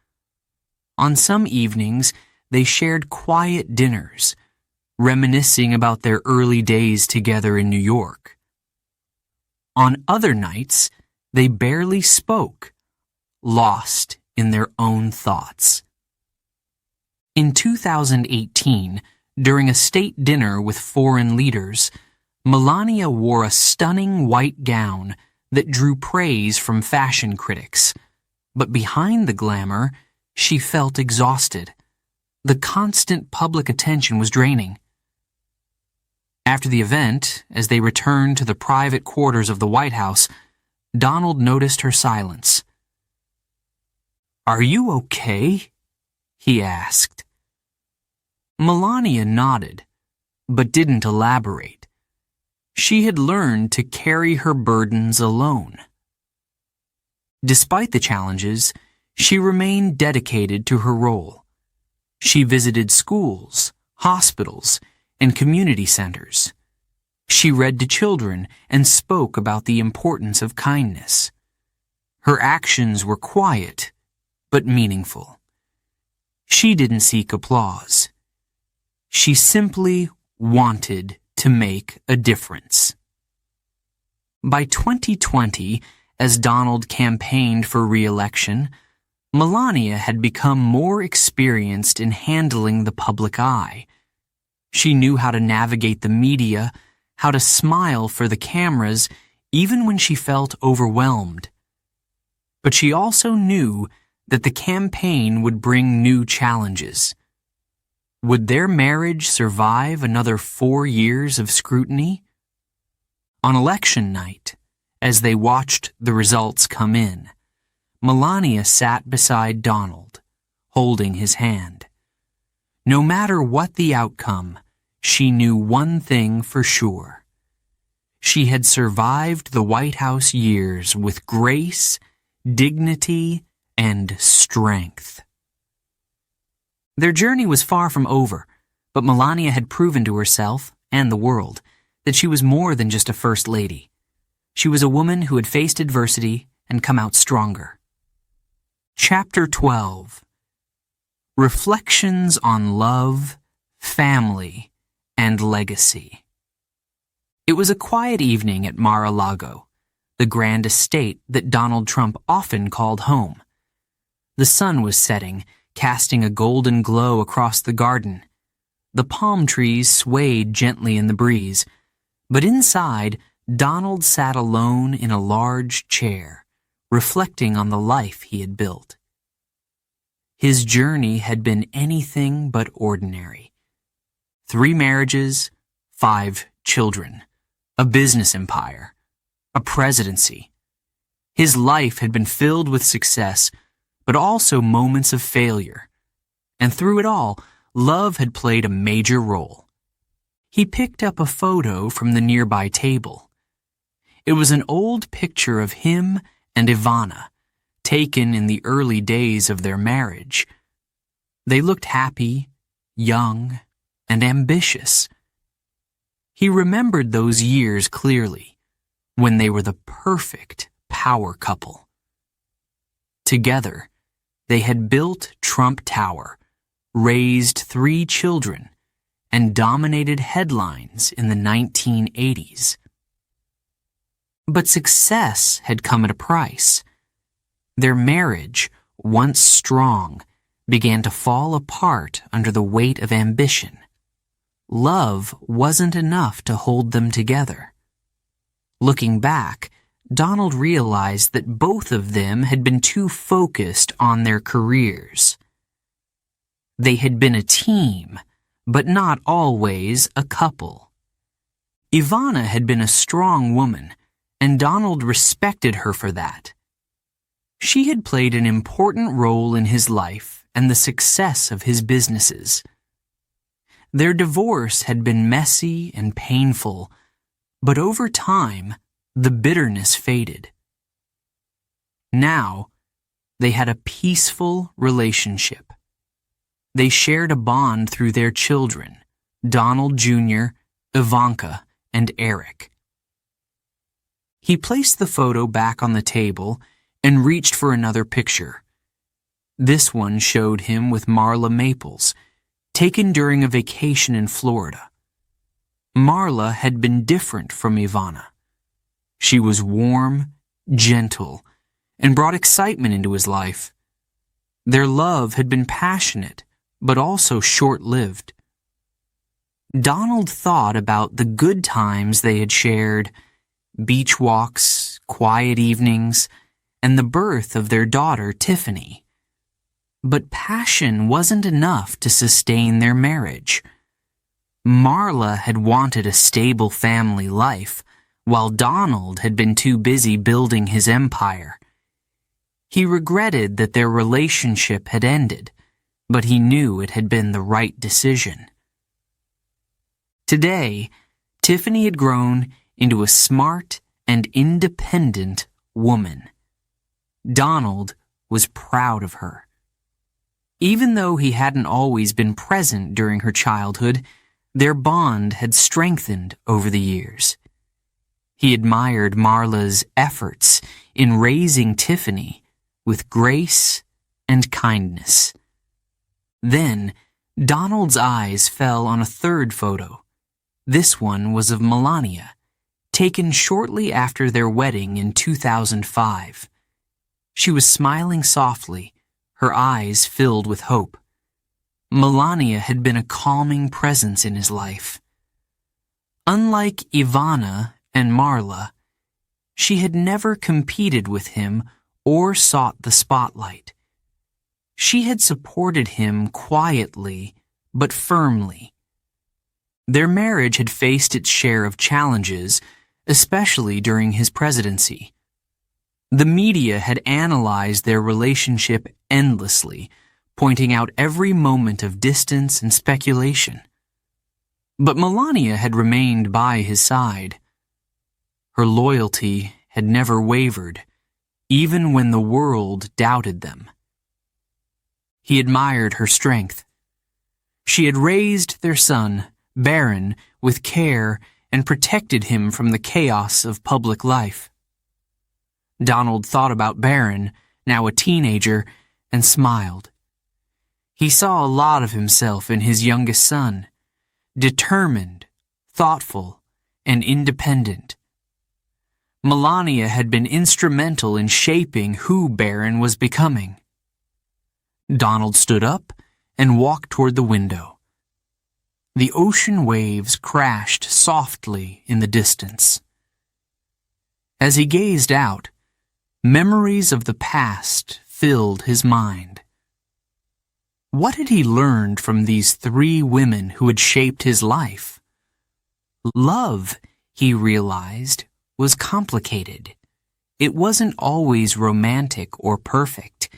On some evenings, they shared quiet dinners, reminiscing about their early days together in New York. On other nights, they barely spoke, lost in their own thoughts. In 2018, during a state dinner with foreign leaders, Melania wore a stunning white gown that drew praise from fashion critics. But behind the glamour, she felt exhausted. The constant public attention was draining. After the event, as they returned to the private quarters of the White House, Donald noticed her silence. "Are you okay?" he asked. Melania nodded, but didn't elaborate. She had learned to carry her burdens alone. Despite the challenges, she remained dedicated to her role. She visited schools, hospitals, and community centers. She read to children and spoke about the importance of kindness. Her actions were quiet, but meaningful. She didn't seek applause. She simply wanted to make a difference. By 2020, as Donald campaigned for re-election, Melania had become more experienced in handling the public eye. She knew how to navigate the media, how to smile for the cameras, even when she felt overwhelmed. But she also knew that the campaign would bring new challenges. Would their marriage survive another 4 years of scrutiny? On election night, as they watched the results come in, Melania sat beside Donald, holding his hand. No matter what the outcome, she knew one thing for sure. She had survived the White House years with grace, dignity, and strength. Their journey was far from over, but Melania had proven to herself and the world that she was more than just a first lady. She was a woman who had faced adversity and come out stronger. Chapter 12. Reflections on Love, Family, and Legacy. It was a quiet evening at Mar-a-Lago, the grand estate that Donald Trump often called home. The sun was setting, casting a golden glow across the garden. The palm trees swayed gently in the breeze, but inside, Donald sat alone in a large chair, reflecting on the life he had built. His journey had been anything but ordinary. 3 marriages, 5 children, a business empire, a presidency. His life had been filled with success, but also moments of failure. And through it all, love had played a major role. He picked up a photo from the nearby table. It was an old picture of him and Ivana, taken in the early days of their marriage. They looked happy, young, and ambitious. He remembered those years clearly, when they were the perfect power couple. Together, they had built Trump Tower, raised 3 children, and dominated headlines in the 1980s. But success had come at a price. Their marriage, once strong, began to fall apart under the weight of ambition. Love wasn't enough to hold them together. Looking back, Donald realized that both of them had been too focused on their careers. They had been a team, but not always a couple. Ivana had been a strong woman, and Donald respected her for that. She had played an important role in his life and the success of his businesses. Their divorce had been messy and painful, but over time, the bitterness faded. Now, they had a peaceful relationship. They shared a bond through their children, Donald Jr., Ivanka, and Eric. He placed the photo back on the table and reached for another picture. This one showed him with Marla Maples, taken during a vacation in Florida. Marla had been different from Ivana. She was warm, gentle, and brought excitement into his life. Their love had been passionate, but also short-lived. Donald thought about the good times they had shared: beach walks, quiet evenings, and the birth of their daughter, Tiffany. But passion wasn't enough to sustain their marriage. Marla had wanted a stable family life, while Donald had been too busy building his empire. He regretted that their relationship had ended, but he knew it had been the right decision. Today, Tiffany had grown into a smart and independent woman. Donald was proud of her. Even though he hadn't always been present during her childhood, their bond had strengthened over the years. He admired Marla's efforts in raising Tiffany with grace and kindness. Then, Donald's eyes fell on a third photo. This one was of Melania, taken shortly after their wedding in 2005. She was smiling softly, her eyes filled with hope. Melania had been a calming presence in his life. Unlike Ivana and Marla, she had never competed with him or sought the spotlight. She had supported him quietly but firmly. Their marriage had faced its share of challenges, especially during his presidency. The media had analyzed their relationship endlessly, pointing out every moment of distance and speculation. But Melania had remained by his side. Her loyalty had never wavered, even when the world doubted them. He admired her strength. She had raised their son, Baron, with care and protected him from the chaos of public life. Donald thought about Baron, now a teenager, and smiled. He saw a lot of himself in his youngest son, determined, thoughtful, and independent. Melania had been instrumental in shaping who Baron was becoming. Donald stood up and walked toward the window. The ocean waves crashed softly in the distance. As he gazed out, memories of the past filled his mind. What had he learned from these three women who had shaped his life? Love, he realized, was complicated. It wasn't always romantic or perfect.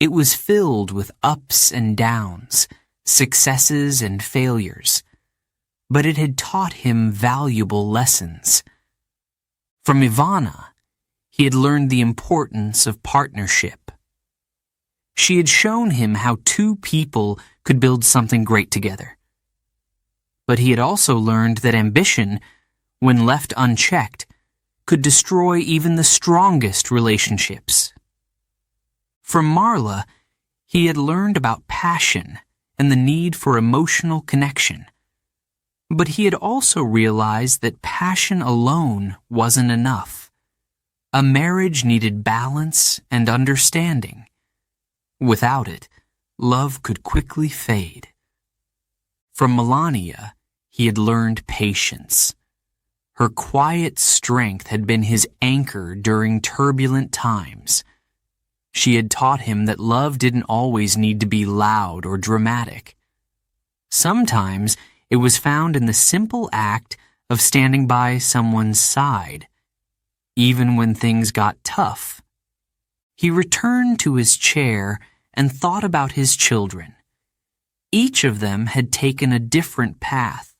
It was filled with ups and downs, successes and failures. But it had taught him valuable lessons. From Ivana, he had learned the importance of partnership. She had shown him how two people could build something great together. But he had also learned that ambition, when left unchecked, could destroy even the strongest relationships. From Marla, he had learned about passion and the need for emotional connection. But he had also realized that passion alone wasn't enough. A marriage needed balance and understanding. Without it, love could quickly fade. From Melania, he had learned patience. Her quiet strength had been his anchor during turbulent times. She had taught him that love didn't always need to be loud or dramatic. Sometimes it was found in the simple act of standing by someone's side, even when things got tough. He returned to his chair and thought about his children. Each of them had taken a different path,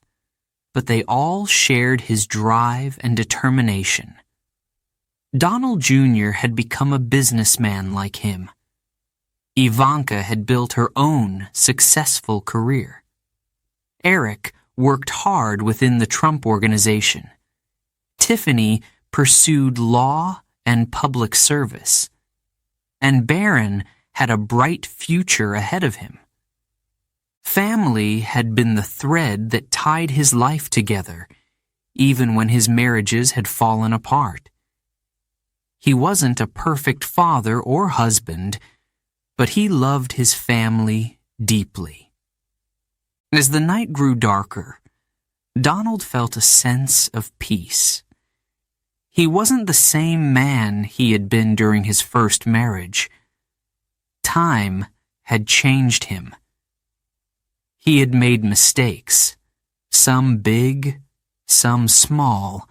but they all shared his drive and determination. Donald Jr. had become a businessman like him. Ivanka had built her own successful career. Eric worked hard within the Trump Organization. Tiffany pursued law and public service. And Baron had a bright future ahead of him. Family had been the thread that tied his life together, even when his marriages had fallen apart. He wasn't a perfect father or husband, but he loved his family deeply. As the night grew darker, Donald felt a sense of peace. He wasn't the same man he had been during his first marriage. Time had changed him. He had made mistakes, some big, some small,